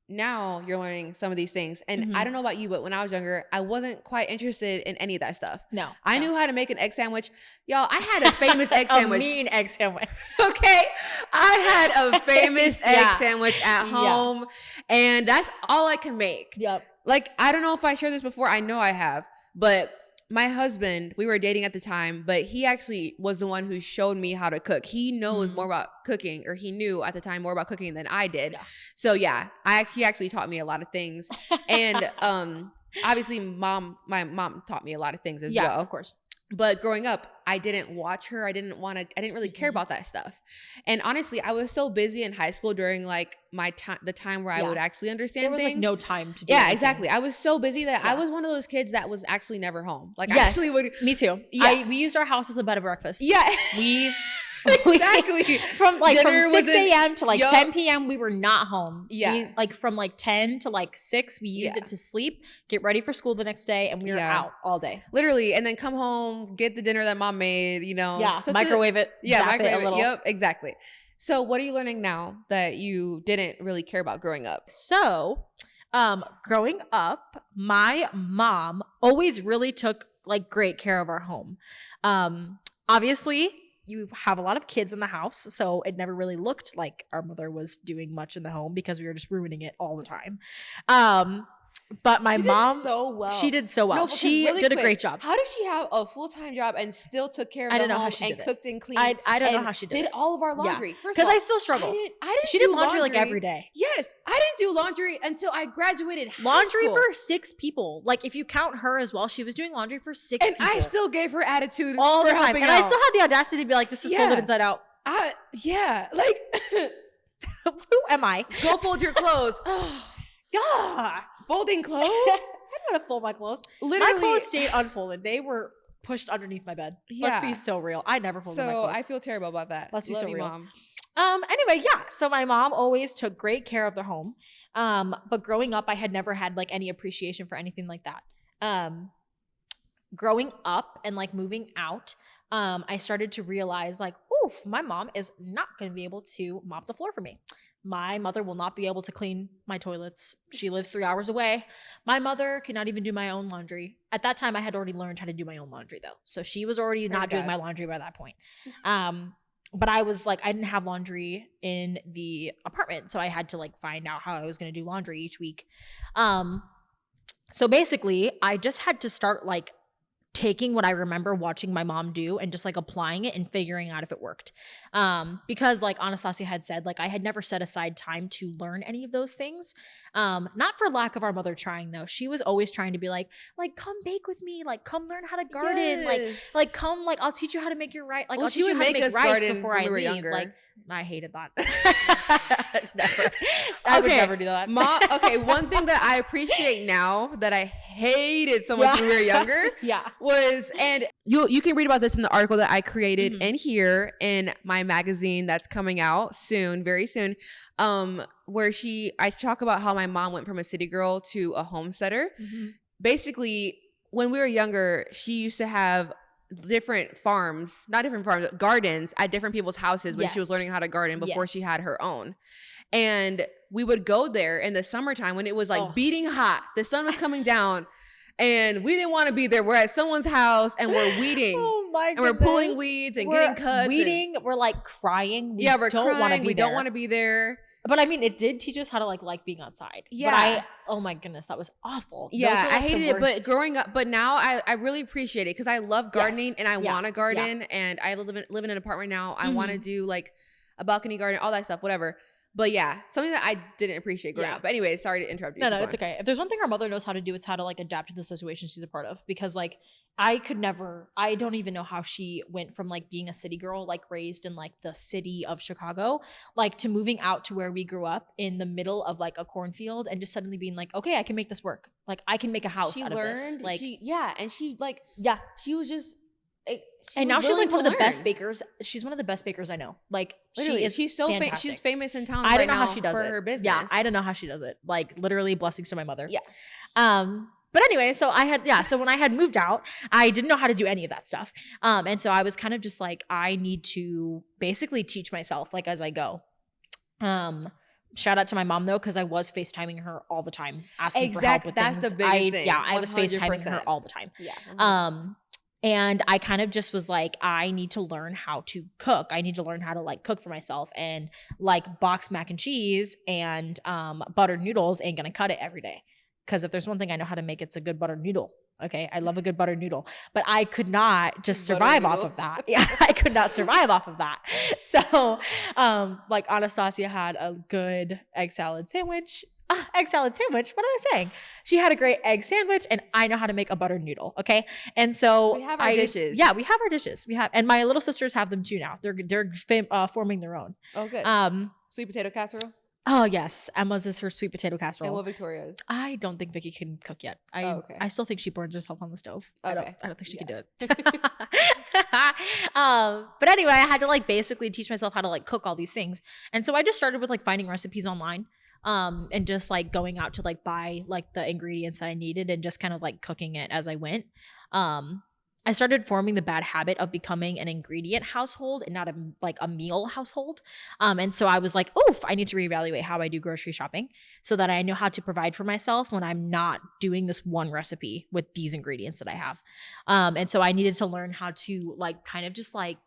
now you're learning some of these things. And I don't know about you, but when I was younger, I wasn't quite interested in any of that stuff. No. I knew how to make an egg sandwich. Y'all, I had a famous egg sandwich. A mean egg sandwich. Okay. I had a famous egg sandwich at home, and that's all I can make. Yep. Like, I don't know if I shared this before. I know I have, but my husband, we were dating at the time, but he actually was the one who showed me how to cook. He knows more about cooking, or he knew at the time more about cooking than I did. Yeah. So yeah, he actually taught me a lot of things. And obviously my mom taught me a lot of things as well. Yeah, of course. But growing up, I didn't watch her. I didn't really care about that stuff. And honestly, I was so busy in high school during like the time where I would actually understand things. There was like no time to do anything. Exactly. I was so busy that I was one of those kids that was actually never home. Like, I actually would. Me too. Yeah. We used our house as a bed and breakfast. Yeah. Exactly. From 6 a.m. to 10 p.m. we were not home. Yeah. From 10 to 6, we used it to sleep, get ready for school the next day, and we were out all day. Literally. And then come home, get the dinner that mom made, Yeah. Microwave it. Yeah. Microwave it a little. Yep. Exactly. So what are you learning now that you didn't really care about growing up? So, growing up, my mom always really took great care of our home. Obviously, you have a lot of kids in the house, so it never really looked like our mother was doing much in the home because we were just ruining it all the time. But my mom, she did so well. She did a great job. How did she have a full-time job and still took care of the home and cooked and cleaned? I don't know how she did all of our laundry. First of all, because I still struggle. I didn't. She did laundry every day. Yes, I didn't do laundry until I graduated high laundry school. For 6 people. If you count her as well, she was doing laundry for 6 people. And I still gave her attitude all for the time. And I still had the audacity to be like, "This is folded inside out." Who am I? Go fold your clothes. God, folding clothes. I don't know how to fold my clothes. Literally, my clothes stayed unfolded. They were pushed underneath my bed. Yeah. Let's be so real. I never folded my clothes. So I feel terrible about that. Let's be so real. Mom. Anyway, yeah. So my mom always took great care of the home. But growing up, I had never had any appreciation for anything like that. Growing up and moving out, I started to realize oof, my mom is not going to be able to mop the floor for me. My mother will not be able to clean my toilets. She lives 3 hours away. My mother cannot even do my own laundry. At that time, I had already learned how to do my own laundry, though. So she was already not doing my laundry by that point. But I was I didn't have laundry in the apartment. So I had to find out how I was going to do laundry each week. So basically, I just had to start taking what I remember watching my mom do and just applying it and figuring out if it worked. Because Anastasia had said, I had never set aside time to learn any of those things. Not for lack of our mother trying though. She was always trying to be come bake with me, come learn how to garden, yes. Come, I'll teach you how to make your rice. Well, I'll teach you how to make rice before I leave. Younger. I hated that. Never. I would never do that. One thing that I appreciate now that I hated so much when we were younger was, and you can read about this in the article that I created in here in my magazine that's coming out soon, very soon, where I talk about how my mom went from a city girl to a homesteader. Basically, when we were younger, she used to have gardens at different people's houses when she was learning how to garden before she had her own. And we would go there in the summertime when it was beating hot. The sun was coming down and we didn't want to be there. We're at someone's house and we're weeding. Oh my goodness. And we're pulling weeds and getting cuts. Weeding. We're crying. We're crying. We don't want to be there. But I mean, it did teach us how to like being outside. Yeah. But oh my goodness, that was awful. Yeah, I hated it. But growing up, but now I really appreciate it because I love gardening and I want to garden and I live in an apartment now. I want to do a balcony garden, all that stuff, whatever. But yeah, something that I didn't appreciate growing up. But anyway, sorry to interrupt you. No, it's okay. If there's one thing our mother knows how to do, it's how to adapt to the situation she's a part of. Because I don't even know how she went from being a city girl, raised in the city of Chicago, to moving out to where we grew up in the middle of a cornfield and just suddenly being okay, I can make this work. I can make a house out of this. She was just. And now she's one of the best bakers. She's one of the best bakers I know. She's so she's famous in town. I don't know how she does for it. her business. Yeah, I don't know how she does it. Literally blessings to my mother. Yeah. But anyway, so when I had moved out, I didn't know how to do any of that stuff. And so I was kind of just like, I need to basically teach myself like as I go. Shout out to my mom though, because I was FaceTiming her all the time, asking for help with things. That's the biggest thing. Yeah, I was FaceTiming her all the time. Yeah. And I kind of just was like, I need to learn how to cook. I need to learn how to like cook for myself, and like boxed mac and cheese and buttered noodles ain't gonna cut it every day. Because if there's one thing I know how to make, it's a good buttered noodle. Okay, I love a good buttered noodle, but I could not just survive off of that. Yeah, I could not survive off of that. So, like Anastasia had a good egg salad sandwich. Egg salad sandwich. What am I saying? She had a great egg sandwich, and I know how to make a buttered noodle. Okay, and so we have our dishes. Yeah, we have our dishes. We have, and my little sisters have them too now. They're forming their own. Oh, good. Sweet potato casserole. Oh yes, Emma's is her sweet potato casserole. And what Victoria's? I don't think Vicky can cook yet. I still think she burns herself on the stove. Okay. I don't think she can do it. But anyway, I had to like basically teach myself how to like cook all these things, and so I just started with like finding recipes online. And just like going out to like buy like the ingredients that I needed and just kind of like cooking it as I went. I started forming the bad habit of becoming an ingredient household and not a meal household. And so I was like, oof, I need to reevaluate how I do grocery shopping so that I know how to provide for myself when I'm not doing this one recipe with these ingredients that I have. And so I needed to learn how to like kind of just like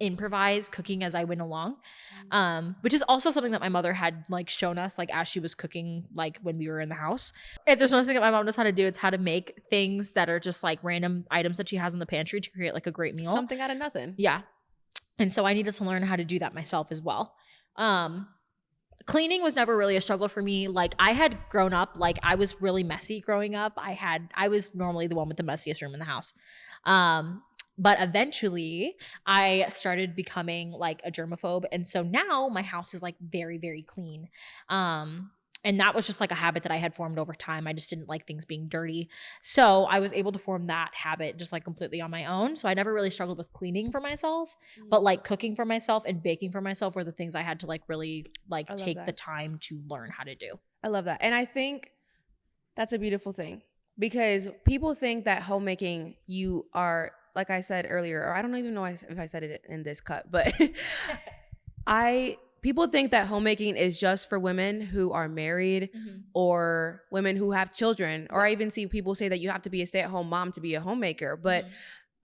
improvise cooking as I went along, which is also something that my mother had like shown us like as she was cooking like when we were in the house. If there's one thing that my mom knows how to do, it's how to make things that are just like random items that she has in the pantry to create like a great meal. Something out of nothing. Yeah. And so I needed to learn how to do that myself as well. Cleaning was never really a struggle for me. Like I had grown up, like I was really messy growing up. I was normally the one with the messiest room in the house. But eventually I started becoming like a germaphobe. And so now my house is like very, very clean. And that was just like a habit that I had formed over time. I just didn't like things being dirty. So I was able to form that habit just like completely on my own. So I never really struggled with cleaning for myself, but like cooking for myself and baking for myself were the things I had to like really like take the time to learn how to do. I love that. And I think that's a beautiful thing because people think that homemaking, you are, like I said earlier, or I don't even know if I said it in this cut, but people think that homemaking is just for women who are married or women who have children, or I even see people say that you have to be a stay-at-home mom to be a homemaker. But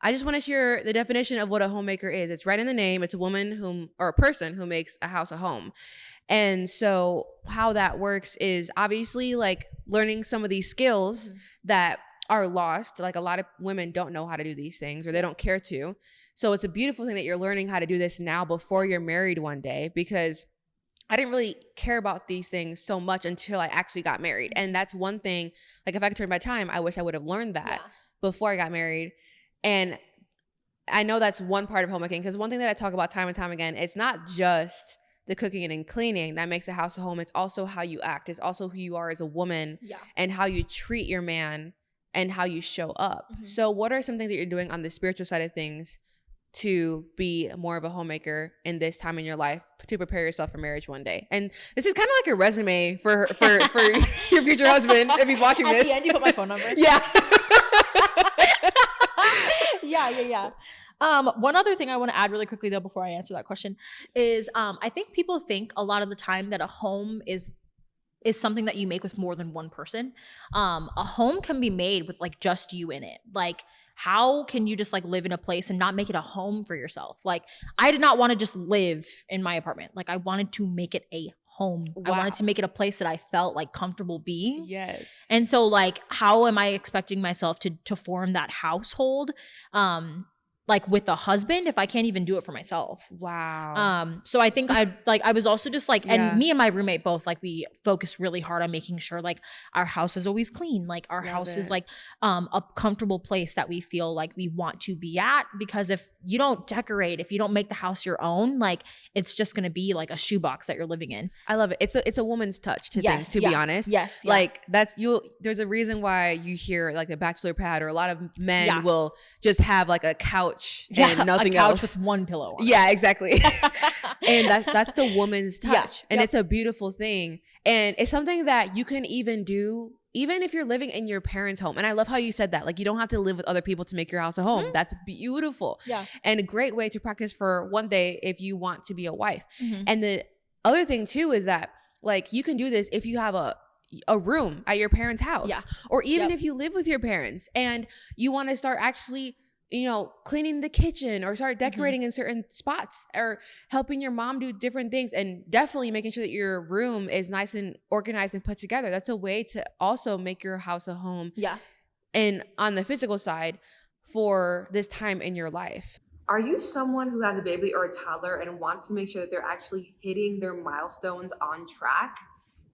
I just want to share the definition of what a homemaker is. It's right in the name. It's a woman or a person who makes a house a home. And so how that works is obviously like learning some of these skills that are lost. Like a lot of women don't know how to do these things or they don't care to. So it's a beautiful thing that you're learning how to do this now before you're married one day, because I didn't really care about these things so much until I actually got married. And that's one thing, like if I could turn back time, I wish I would have learned that before I got married. And I know that's one part of homemaking, because one thing that I talk about time and time again, it's not just the cooking and cleaning that makes a house a home. It's also how you act. It's also who you are as a woman and how you treat your man and how you show up. So what are some things that you're doing on the spiritual side of things to be more of a homemaker in this time in your life to prepare yourself for marriage one day? And this is kind of like a resume for your future husband if he's watching this. At the end, you put my phone number. Yeah. Yeah. One other thing I want to add really quickly though before I answer that question is I think people think a lot of the time that a home is something that you make with more than one person. A home can be made with like just you in it. Like how can you just like live in a place and not make it a home for yourself? Like I did not want to just live in my apartment. Like I wanted to make it a home. Wow. I wanted to make it a place that I felt like comfortable being. Yes. And so like how am I expecting myself to form that household? Like with a husband if I can't even do it for myself. Wow. So I think I was also just like, and me and my roommate both, like we focused really hard on making sure like our house is always clean. Like our house is like a comfortable place that we feel like we want to be at, because if you don't decorate, if you don't make the house your own, like it's just going to be like a shoebox that you're living in. I love it. It's a woman's touch to things, to be honest. Yes. Like there's a reason why you hear like the bachelor pad, or a lot of men will just have like a couch and nothing a couch else with one pillow on it. Exactly. And that's the woman's touch. And it's a beautiful thing. And it's something that you can even do even if you're living in your parents' home, and I love how you said that, like you don't have to live with other people to make your house a home. That's beautiful. Yeah. And a great way to practice for one day if you want to be a wife. And the other thing too is that like you can do this if you have a room at your parents' house, or even if you live with your parents and you want to start actually, you know, cleaning the kitchen or start decorating in certain spots or helping your mom do different things, and definitely making sure that your room is nice and organized and put together. That's a way to also make your house a home. Yeah. And on the physical side for this time in your life. Are you someone who has a baby or a toddler and wants to make sure that they're actually hitting their milestones on track?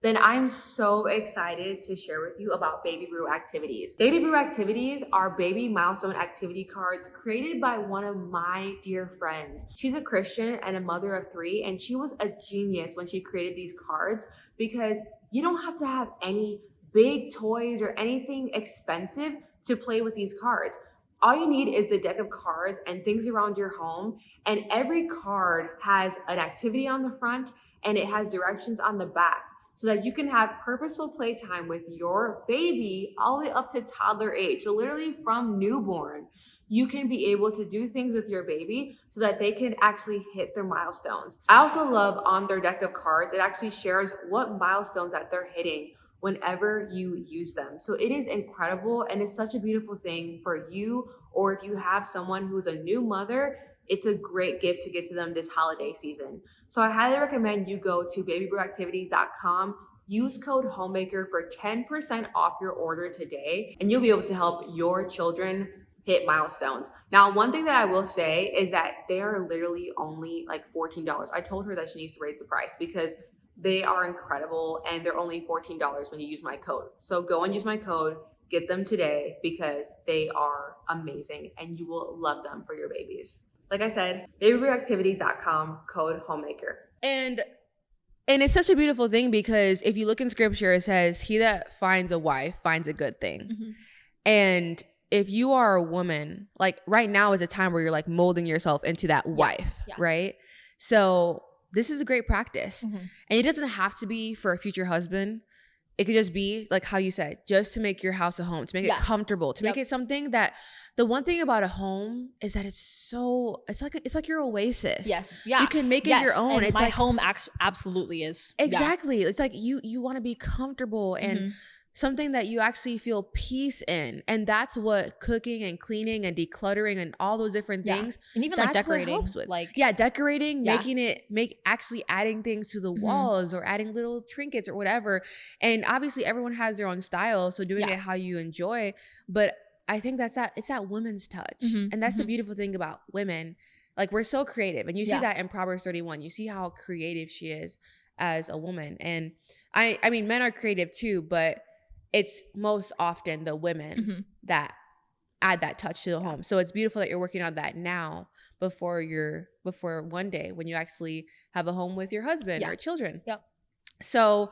Then I'm so excited to share with you about Baby Brew activities. Baby Brew activities are baby milestone activity cards created by one of my dear friends. She's a Christian and a mother of 3, and she was a genius when she created these cards because you don't have to have any big toys or anything expensive to play with these cards. All you need is the deck of cards and things around your home, and every card has an activity on the front and it has directions on the back, so that you can have purposeful playtime with your baby all the way up to toddler age. So literally from newborn, you can be able to do things with your baby so that they can actually hit their milestones. I also love on their deck of cards, it actually shares what milestones that they're hitting whenever you use them. So it is incredible, and it's such a beautiful thing for you, or if you have someone who's a new mother, it's a great gift to give to them this holiday season. So I highly recommend you go to babybrewactivities.com, use code homemaker for 10% off your order today, and you'll be able to help your children hit milestones. Now, one thing that I will say is that they are literally only like $14. I told her that she needs to raise the price because they are incredible, and they're only $14 when you use my code. So go and use my code, get them today because they are amazing and you will love them for your babies. Like I said, babybrewactivities.com, code homemaker. And it's such a beautiful thing because if you look in scripture, it says, he that finds a wife finds a good thing. And if you are a woman, like right now is a time where you're like molding yourself into that wife, right? So this is a great practice. And it doesn't have to be for a future husband. It could just be like how you said, just to make your house a home, to make it comfortable, to make it something that, the one thing about a home is that it's like your oasis. Yes. Yeah. You can make it your own. And it's my like home absolutely is. Exactly. It's like you want to be comfortable and something that you actually feel peace in. And that's what cooking and cleaning and decluttering and all those different things. And even like decorating. Helps with. Decorating, actually adding things to the walls or adding little trinkets or whatever. And obviously everyone has their own style. So doing it how you enjoy. But I think it's that woman's touch. And that's the beautiful thing about women. Like we're so creative. And you see that in Proverbs 31. You see how creative she is as a woman. And I mean, men are creative too, but it's most often the women that add that touch to the home. So it's beautiful that you're working on that now before one day when you actually have a home with your husband or children. So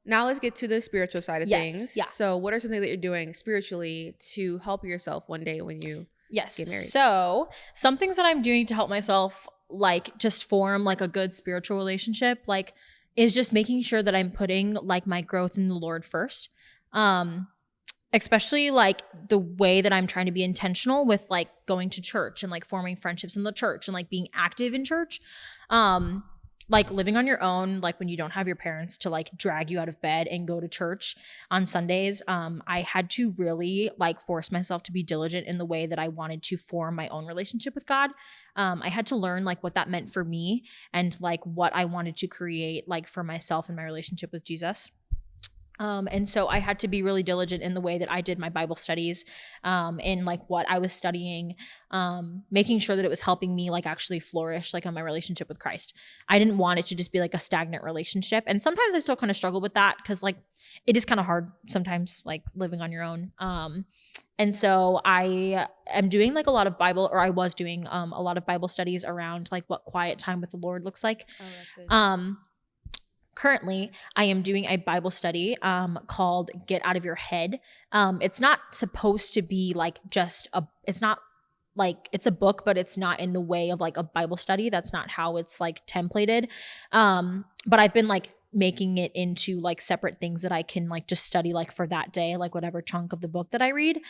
now let's get to the spiritual side of things. So what are some things that you're doing spiritually to help yourself one day when you get married? So some things that I'm doing to help myself like just form like a good spiritual relationship, like is just making sure that I'm putting like my growth in the Lord first. Especially like the way that I'm trying to be intentional with like going to church and like forming friendships in the church and like being active in church. Like living on your own, like when you don't have your parents to like drag you out of bed and go to church on Sundays. I had to really like force myself to be diligent in the way that I wanted to form my own relationship with God. I had to learn like what that meant for me and like what I wanted to create like for myself and my relationship with Jesus. And so I had to be really diligent in the way that I did my Bible studies, in like what I was studying, making sure that it was helping me like actually flourish like on my relationship with Christ. I didn't want it to just be like a stagnant relationship. And sometimes I still kind of struggle with that because like it is kind of hard sometimes like living on your own. And so I am doing like a lot of Bible, or I was doing a lot of Bible studies around like what quiet time with the Lord looks like. Oh, that's good. Currently, I am doing a Bible study called Get Out of Your Head. It's not supposed to be like it's not like it's a book, but it's not in the way of like a Bible study. That's not how it's like templated. But I've been like making it into like separate things that I can like just study like for that day, like whatever chunk of the book that I read.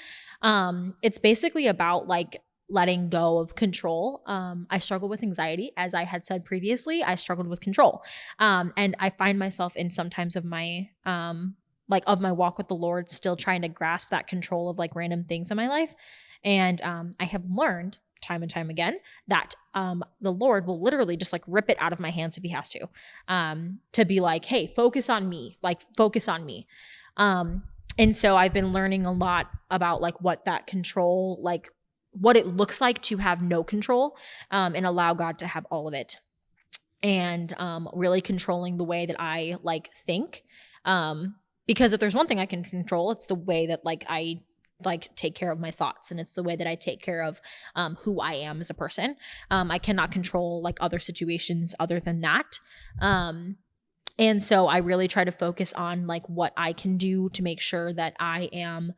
It's basically about like letting go of control. I struggle with anxiety. As I had said previously, I struggled with control. And I find myself in sometimes of my of my walk with the Lord still trying to grasp that control of like random things in my life. And I have learned time and time again that the Lord will literally just like rip it out of my hands if he has to be like, hey, focus on me, like focus on me. And so I've been learning a lot about like what that control, like what it looks like to have no control, and allow God to have all of it. And really controlling the way that I like think. Because if there's one thing I can control, it's the way that like I like take care of my thoughts, and it's the way that I take care of who I am as a person. I cannot control like other situations other than that. And so I really try to focus on like what I can do to make sure that I am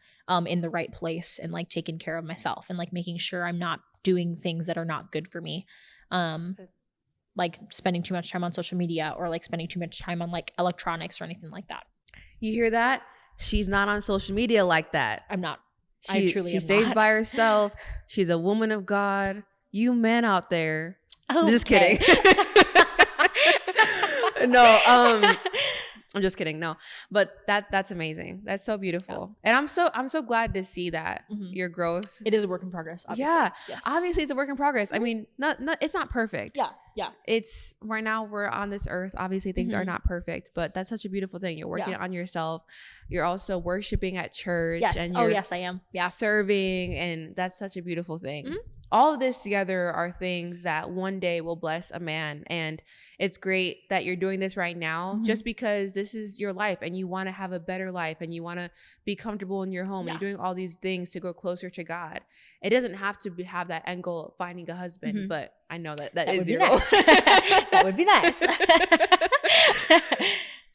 in the right place and like taking care of myself, and like making sure I'm not doing things that are not good for me. Like spending too much time on social media, or like spending too much time on like electronics or anything like that. You hear that? She's not on social media like that. I'm not. She stays by herself. She's a woman of God. You men out there. I'm just kidding. No, I'm just kidding. No, but that's amazing. That's so beautiful. Yeah. And I'm so glad to see that your growth. It is a work in progress. Obviously. Yeah. Yes. Obviously it's a work in progress. I mean, not it's not perfect. Yeah. Yeah. It's right now we're on this earth. Obviously things are not perfect, but that's such a beautiful thing. You're working on yourself. You're also worshiping at church. Yes. And yes, I am. Yeah. Serving, and that's such a beautiful thing. All of this together are things that one day will bless a man. And it's great that you're doing this right now, just because this is your life and you want to have a better life and you want to be comfortable in your home. And you're doing all these things to go closer to God. It doesn't have to have that end goal of finding a husband, but I know that is your goal. That would be nice.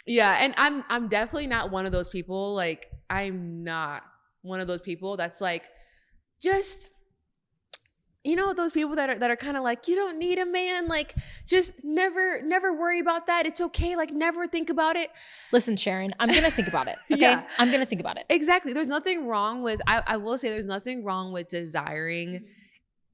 Yeah. And I'm definitely not one of those people. Like, I'm not one of those people that's like, just, you know, those people that are kind of like, you don't need a man, like just never worry about that. It's okay. Like never think about it. Listen, Sharon, I'm going to think about it. Okay. Yeah. I'm going to think about it. Exactly. There's nothing wrong with, I will say there's nothing wrong with desiring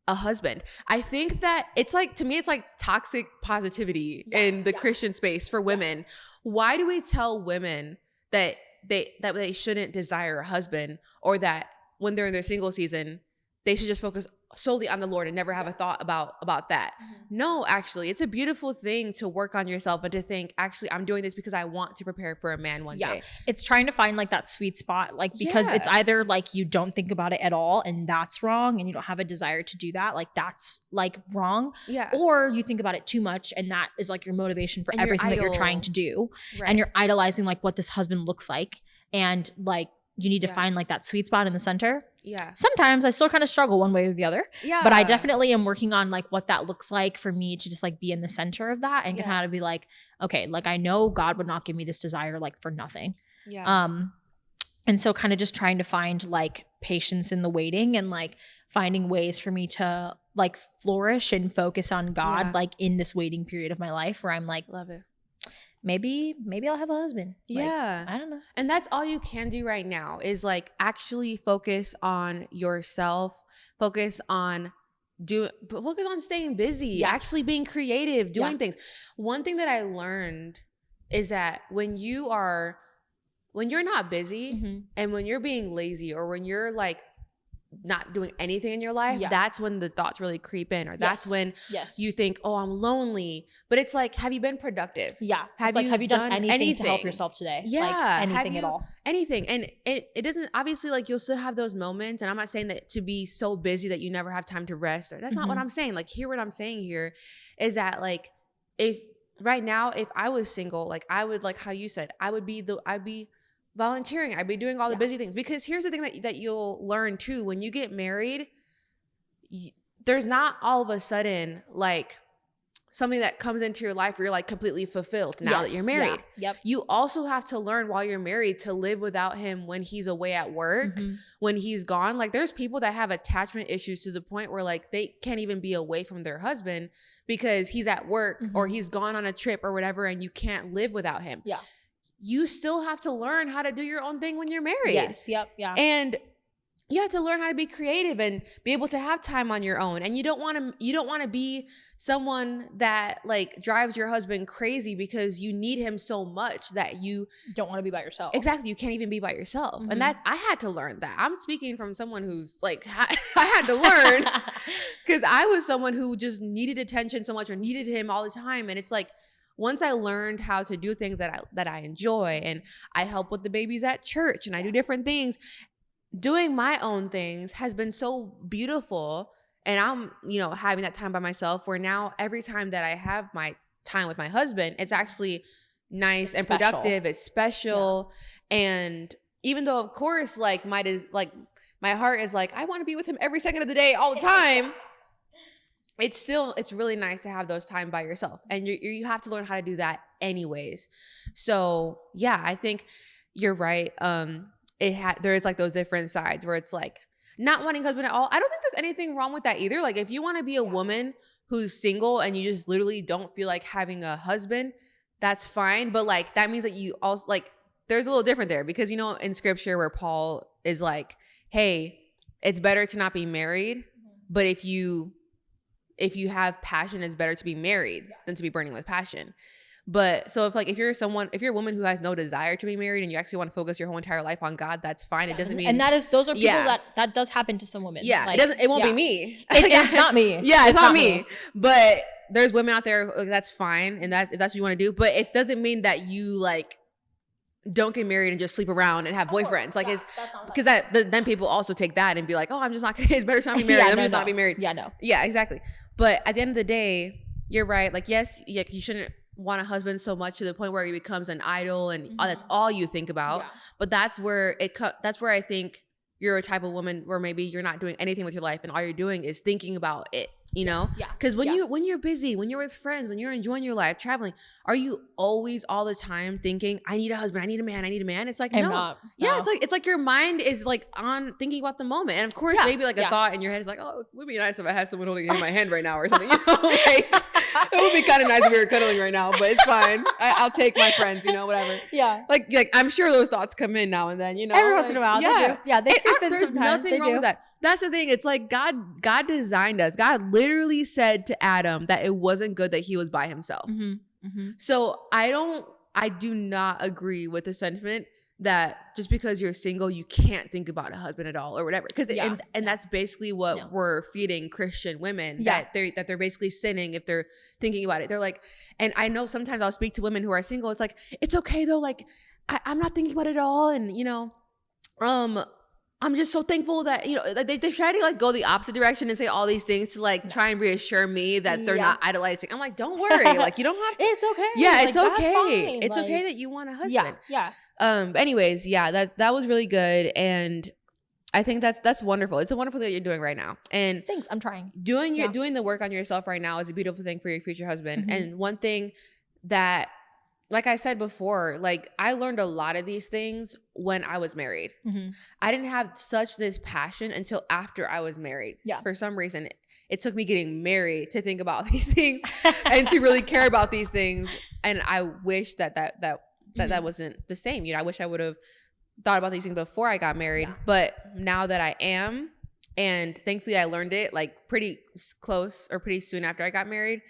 a husband. I think that it's like, to me, it's like toxic positivity in the Christian space for women. Why do we tell women that they shouldn't desire a husband, or that when they're in their single season, they should just focus solely on the Lord and never have a thought about that? No, actually, it's a beautiful thing to work on yourself and to think, actually, I'm doing this because I want to prepare for a man one day. It's trying to find like that sweet spot, like, because it's either like you don't think about it at all and that's wrong, and you don't have a desire to do that, like that's like wrong. Yeah. Or you think about it too much, and that is like your motivation for everything that you're trying to do. Right. And you're idolizing like what this husband looks like, and like you need to find like that sweet spot in the center. Yeah. Sometimes I still kind of struggle one way or the other. Yeah. But I definitely am working on like what that looks like for me to just like be in the center of that, and kind of be like, okay, like I know God would not give me this desire like for nothing. Yeah. And so kind of just trying to find like patience in the waiting, and like finding ways for me to like flourish and focus on God like in this waiting period of my life, where I'm like, love it. Maybe I'll have a husband. Like, I don't know. And that's all you can do right now, is like actually focus on yourself, focus on staying busy, actually being creative, doing things. One thing that I learned is that when you're not busy and when you're being lazy, or when you're like not doing anything in your life, that's when the thoughts really creep in, or that's when you think, oh, I'm lonely. But it's like, have you been productive? Yeah. Have you done anything to help yourself today? Yeah. Like anything at all. Anything. And it doesn't, obviously, like you'll still have those moments. And I'm not saying that to be so busy that you never have time to rest, or that's not what I'm saying. Like, what I'm saying here is that like, if right now, if I was single, like I would, like how you said, I'd be volunteering. I'd be doing all the busy things. Because here's the thing that you'll learn too. When you get married, there's not all of a sudden like something that comes into your life where you're like completely fulfilled now that you're married. Yeah. Yep. You also have to learn while you're married to live without him when he's away at work, when he's gone. Like there's people that have attachment issues to the point where like they can't even be away from their husband because he's at work or he's gone on a trip or whatever, and you can't live without him. Yeah. You still have to learn how to do your own thing when you're married. Yes. Yep. Yeah. And you have to learn how to be creative and be able to have time on your own. And you don't want to be someone that like drives your husband crazy because you need him so much that you don't want to be by yourself. Exactly. You can't even be by yourself. And I had to learn that. I'm speaking from someone who's like, I had to learn because I was someone who just needed attention so much or needed him all the time. And it's like, once I learned how to do things that I enjoy, and I help with the babies at church and I do different things, doing my own things has been so beautiful. And I'm, having that time by myself where now every time that I have my time with my husband, it's actually nice and productive. It's special. Yeah. And even though of course, like my heart is like, I want to be with him every second of the day, all the time. It's really nice to have those time by yourself. And you have to learn how to do that anyways. So yeah, I think you're right. There is like those different sides where it's like not wanting husband at all. I don't think there's anything wrong with that either. Like if you want to be a woman who's single and you just literally don't feel like having a husband, that's fine. But like that means that you also like there's a little different there because in scripture where Paul is like, hey, it's better to not be married, but if you have passion, it's better to be married than to be burning with passion. But so if you're a woman who has no desire to be married and you actually want to focus your whole entire life on God, that's fine. It doesn't mean, and those are people that does happen to some women. Yeah, like, it won't be me. It's not me. Yeah, it's not me. But there's women out there that's fine, and if that's what you want to do. But it doesn't mean that you like don't get married and just sleep around and have boyfriends. Like it's because then people also take that and be like, oh, I'm just not. It's better to not be married. I'm just not be married. Yeah, no. Yeah, exactly. But at the end of the day, you're right. Like yes, you shouldn't want a husband so much to the point where he becomes an idol and that's all you think about. Yeah. But that's where I think you're a type of woman where maybe you're not doing anything with your life and all you're doing is thinking about it, know? Because when you're busy, when you're with friends, when you're enjoying your life, traveling, are you always all the time thinking, I need a husband, I need a man? It's like, no. Yeah, it's like your mind is like on thinking about the moment. And of course, maybe like a thought in your head is like, oh, it would be nice if I had someone holding my hand right now or something, like it would be kind of nice if we were cuddling right now, but it's fine. I'll take my friends, whatever. Yeah. Like I'm sure those thoughts come in now and then, Every once in a while. Yeah. They do. Yeah, they creep in sometimes. There's nothing wrong with that. That's the thing. It's like God designed us. God literally said to Adam that it wasn't good that he was by himself. So I do not agree with the sentiment that just because you're single, you can't think about a husband at all or whatever. Because and that's basically what we're feeding Christian women, that they're basically sinning if they're thinking about it. They're like, and I know sometimes I'll speak to women who are single. It's like, it's okay though. Like I'm not thinking about it at all. And I'm just so thankful that, they try to like go the opposite direction and say all these things to like try and reassure me that they're not idolizing. I'm like, don't worry. Like you don't have to. It's okay. Yeah, it's okay. It's okay that you want a husband. Yeah. Anyways, that was really good. And I think that's wonderful. It's a wonderful thing that you're doing right now. And thanks. I'm trying. Doing the work on yourself right now is a beautiful thing for your future husband. And one thing that, like I said before, like I learned a lot of these things when I was married. I didn't have such this passion until after I was married. Yeah. For some reason, it took me getting married to think about these things and to really care about these things. And I wish that wasn't the same. I wish I would have thought about these things before I got married. But now that I am, and thankfully I learned it like pretty close or pretty soon after I got married.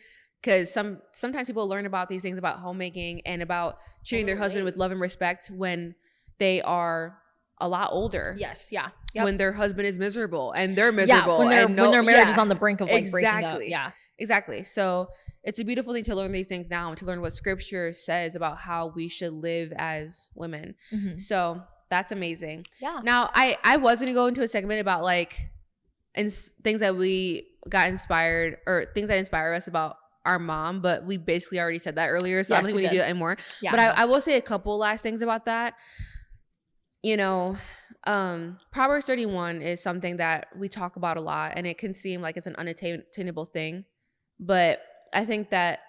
Because sometimes people learn about these things about homemaking and about treating their husband with love and respect when they are a lot older. Yes, yeah. When their husband is miserable and they're miserable. Yeah, when their marriage is on the brink of like breaking up. Yeah. Exactly. So it's a beautiful thing to learn these things now and to learn what scripture says about how we should live as women. So that's amazing. Yeah. Now, I was going to go into a segment about like things that we got inspired or things that inspire us about our mom, but we basically already said that earlier, so I don't think we need to do that anymore. Yeah, but I will say a couple last things about that. Proverbs 31 is something that we talk about a lot, and it can seem like it's an unattainable thing, but I think that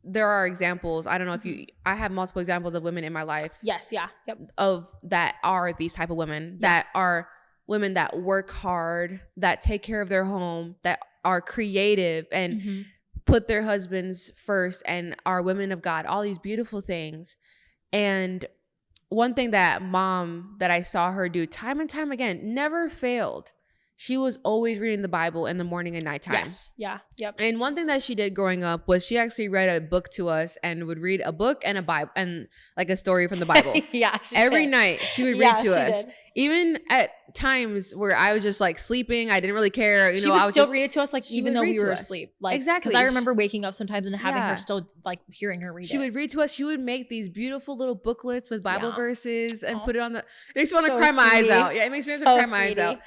there are examples. I don't know if I have multiple examples of women in my life. Yes. Yeah. Yep. Of that are these type of women that are women that work hard, that take care of their home, that are creative and put their husbands first and are women of God, all these beautiful things. And one thing that mom that I saw her do time and time again, never failed. She was always reading the Bible in the morning and nighttime. Yes. Yeah. Yep. And one thing that she did growing up was she actually read a book to us and would read a book and a Bible and like a story from the Bible. Yeah. Every night she would read to us. Even at times where I was just like sleeping, I didn't really care. She would still read it to us, like even though we were asleep. Like exactly. Because I remember waking up sometimes and having her still like hearing her read She would read to us. She would make these beautiful little booklets with Bible verses and put it on the. It makes me want to cry my eyes out. Yeah, it makes me want to cry my eyes out.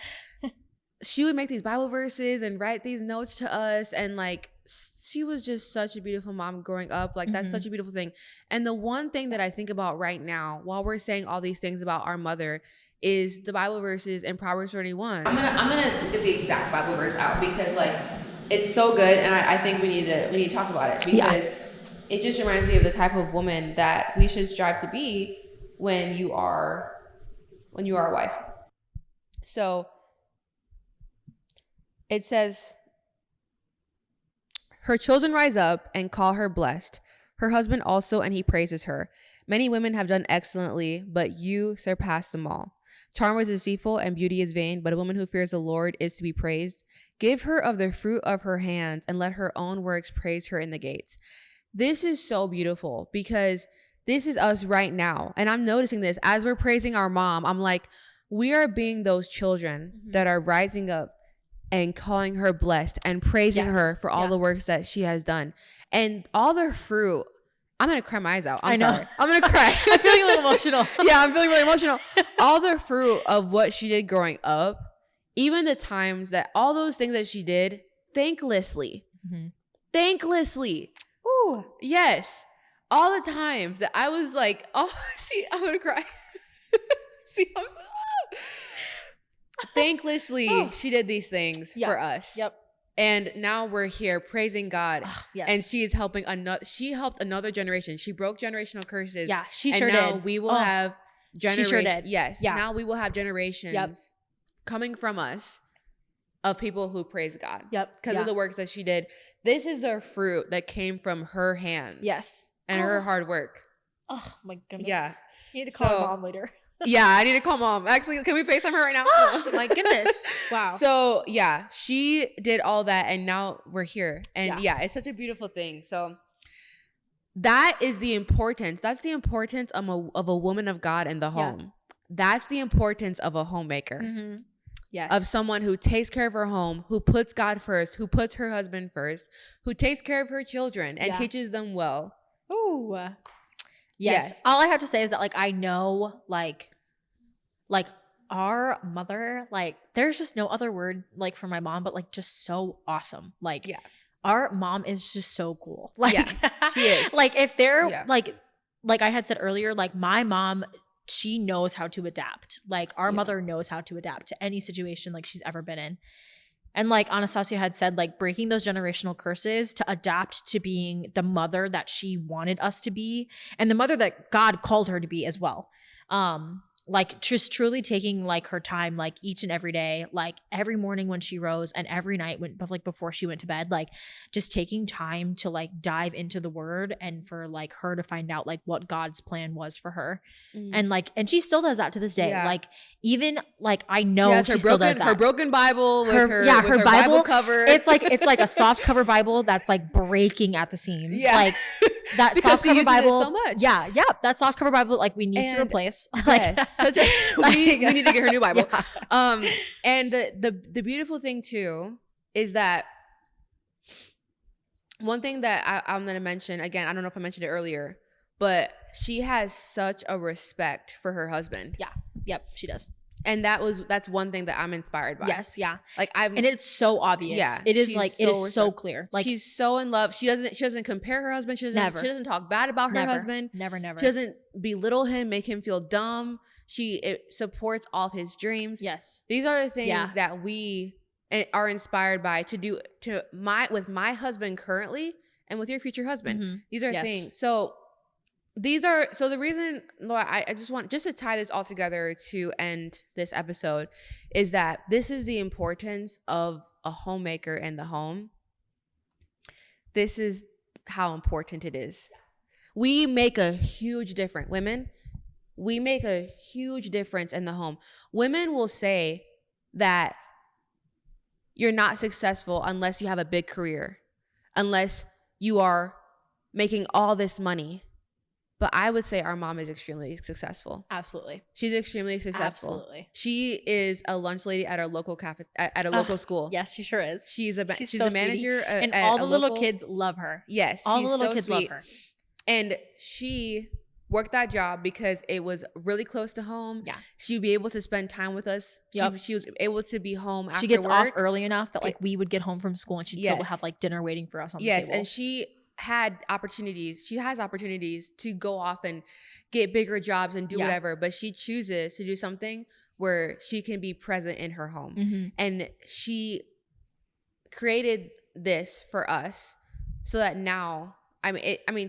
She would make these Bible verses and write these notes to us, and like she was just such a beautiful mom growing up. Like that's such a beautiful thing. And the one thing that I think about right now while we're saying all these things about our mother is the Bible verses in Proverbs 31. I'm gonna get the exact Bible verse out because like it's so good, and I think we need to talk about it because it just reminds me of the type of woman that we should strive to be when you are a wife. So it says, her children rise up and call her blessed, her husband also, and he praises her. Many women have done excellently, but you surpass them all. Charm is deceitful and beauty is vain, but a woman who fears the Lord is to be praised. Give her of the fruit of her hands and let her own works praise her in the gates. This is so beautiful because this is us right now. And I'm noticing this as we're praising our mom. I'm like, we are being those children that are rising up and calling her blessed and praising her for all the works that she has done. And all the fruit, I'm going to cry my eyes out. I'm sorry. I'm going to cry. I'm feeling a little emotional. Yeah, I'm feeling really emotional. All the fruit of what she did growing up, even the times that all those things that she did thanklessly. Thanklessly. Ooh. Yes. All the times that I was like, oh, see, I'm going to cry. See, I'm so... Thanklessly, she did these things for us. Yep. And now we're here praising God. Yes. And she is helping she helped another generation. She broke generational curses. Yeah, she sure did. And now we will have generations. She sure did. Yes. Yeah. Now we will have generations coming from us of people who praise God. Yep. Because of the works that she did. This is the fruit that came from her hands. Yes. And her hard work. Oh my goodness. Yeah. You need to call her mom later. Yeah, I need to call mom. Actually, can we FaceTime her right now? Oh my goodness. Wow. So yeah, she did all that and now we're here. And yeah, it's such a beautiful thing. So that is the importance. That's the importance of a woman of God in the home. Yeah. That's the importance of a homemaker. Yes. Of someone who takes care of her home, who puts God first, who puts her husband first, who takes care of her children and teaches them well. Ooh. Yes. All I have to say is that like I know like our mother, like there's just no other word like for my mom, but like just so awesome. Like our mom is just so cool. Like she is. Like if they're like I had said earlier, like my mom, she knows how to adapt. Like our mother knows how to adapt to any situation like she's ever been in. And like Anastasia had said, like breaking those generational curses to adapt to being the mother that she wanted us to be and the mother that God called her to be as well. Like just truly taking like her time, like each and every day, like every morning when she rose and every night like before she went to bed, like just taking time to like dive into the word and for like her to find out like what God's plan was for her. And like, and she still does that to this day. Yeah. Like even like, I know she still does that. Her broken Bible with her Bible cover. It's like a soft cover Bible that's like breaking at the seams. Yeah. Like that soft cover Bible. So much. Yeah. Yeah. That soft cover Bible, like we need to replace. Like, we need to get her new Bible. Yeah. And the beautiful thing too is that one thing that I'm going to mention again, I don't know if I mentioned it earlier, but she has such a respect for her husband. Yeah. Yep. She does. And that's one thing that I'm inspired by. Yes, yeah. Like and it's so obvious. Yeah, it is like it is so clear. Like she's so in love. She doesn't compare her husband. She doesn't talk bad about her husband. Never. She doesn't belittle him, make him feel dumb. It supports all of his dreams. Yes. These are the things that we are inspired by with my husband currently and with your future husband. These are things. So the reason, Laura, I just want to tie this all together to end this episode is that this is the importance of a homemaker in the home. This is how important it is. We make a huge difference. Women, we make a huge difference in the home. Women will say that you're not successful unless you have a big career, unless you are making all this money. But I would say our mom is extremely successful. Absolutely. She's extremely successful. Absolutely. She is a lunch lady at our local at a local school. Yes, she sure is. She's a so a manager and all the little kids love her. Yes, all the little kids love her. And she worked that job because it was really close to home. Yeah. She'd be able to spend time with us. Yep. She was able to be home after work. She gets off early enough that like we would get home from school and she'd still have like dinner waiting for us on the table. Yes, and she has opportunities to go off and get bigger jobs and do whatever, but she chooses to do something where she can be present in her home. And she created this for us so that now,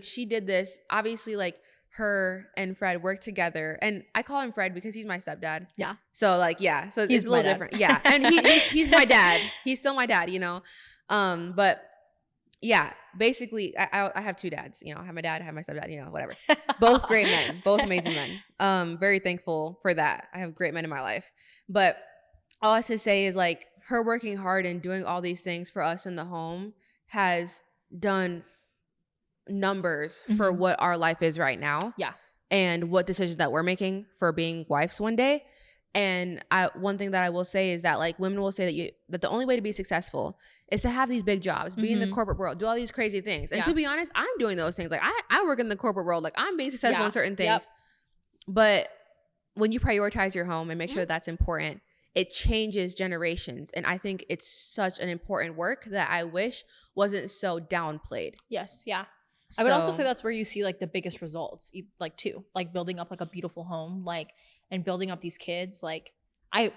she did this, obviously, like her and Fred work together, and I call him Fred because he's my stepdad. Yeah. So like, yeah, so it's a little different. Yeah. And he's my dad. He's still my dad, but yeah, basically, I have two dads. I have my dad, I have my stepdad, whatever. Both great men, both amazing men. Very thankful for that. I have great men in my life. But all I have to say is like her working hard and doing all these things for us in the home has done numbers for what our life is right now. Yeah. And what decisions that we're making for being wives one day. And one thing that I will say is that like women will say that the only way to be successful is to have these big jobs, be in the corporate world, do all these crazy things. And to be honest, I'm doing those things. Like I work in the corporate world. Like I'm being successful in certain things. Yep. But when you prioritize your home and make sure that's important, it changes generations. And I think it's such an important work that I wish wasn't so downplayed. Yes. Yeah. I would also say that's where you see like the biggest results, like too, like building up like a beautiful home, like, and building up these kids. Like I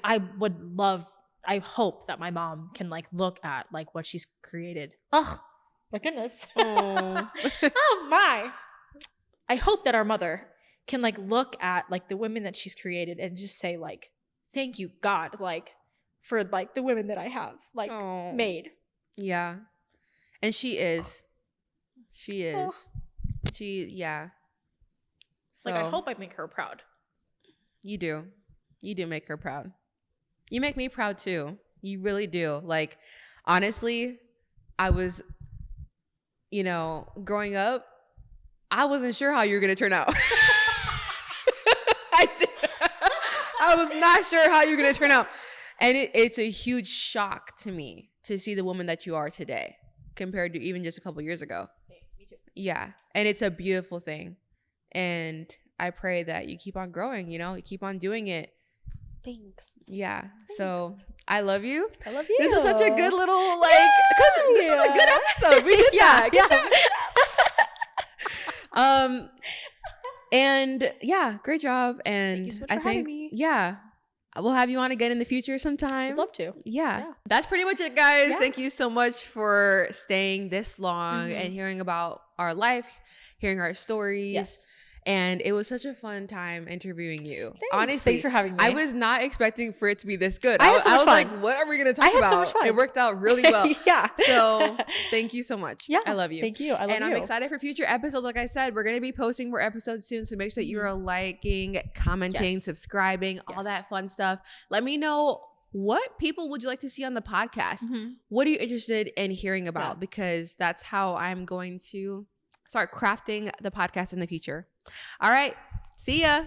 hope that my mom can like look at like what she's created. Oh my goodness. Oh my. I hope that our mother can like look at like the women that she's created and just say like, thank you God, like for like the women that I have like made. Yeah. And she is. So, like I hope I make her proud. You do make her proud. You make me proud too. You really do. Like, honestly, I was, growing up, I wasn't sure how you were going to turn out. I was not sure how you were going to turn out. And it's a huge shock to me to see the woman that you are today compared to even just a couple years ago. Me too. Yeah. And it's a beautiful thing. And I pray that you keep on growing, you keep on doing it. Thanks. Yeah. Thanks. So I love you. I love you. This was such a good little this was a good episode. We did that. And yeah, great job. And thank you so much for having me. Yeah, we'll have you on again in the future sometime. I'd love to. Yeah. That's pretty much it, guys. Thank you so much for staying this long and hearing about our life, hearing our stories. Yes. And it was such a fun time interviewing you. Thanks. Honestly, thanks for having me. I was not expecting for it to be this good. I was fun. Like, what are we going to talk about? I had so much fun. It worked out really well. Yeah. So thank you so much. Yeah. I love you. Thank you. I love you. And I'm excited for future episodes. Like I said, we're going to be posting more episodes soon. So make sure that you are liking, commenting, subscribing, all that fun stuff. Let me know, what people would you like to see on the podcast? What are you interested in hearing about? Yeah. Because that's how I'm going to start crafting the podcast in the future. All right. See ya.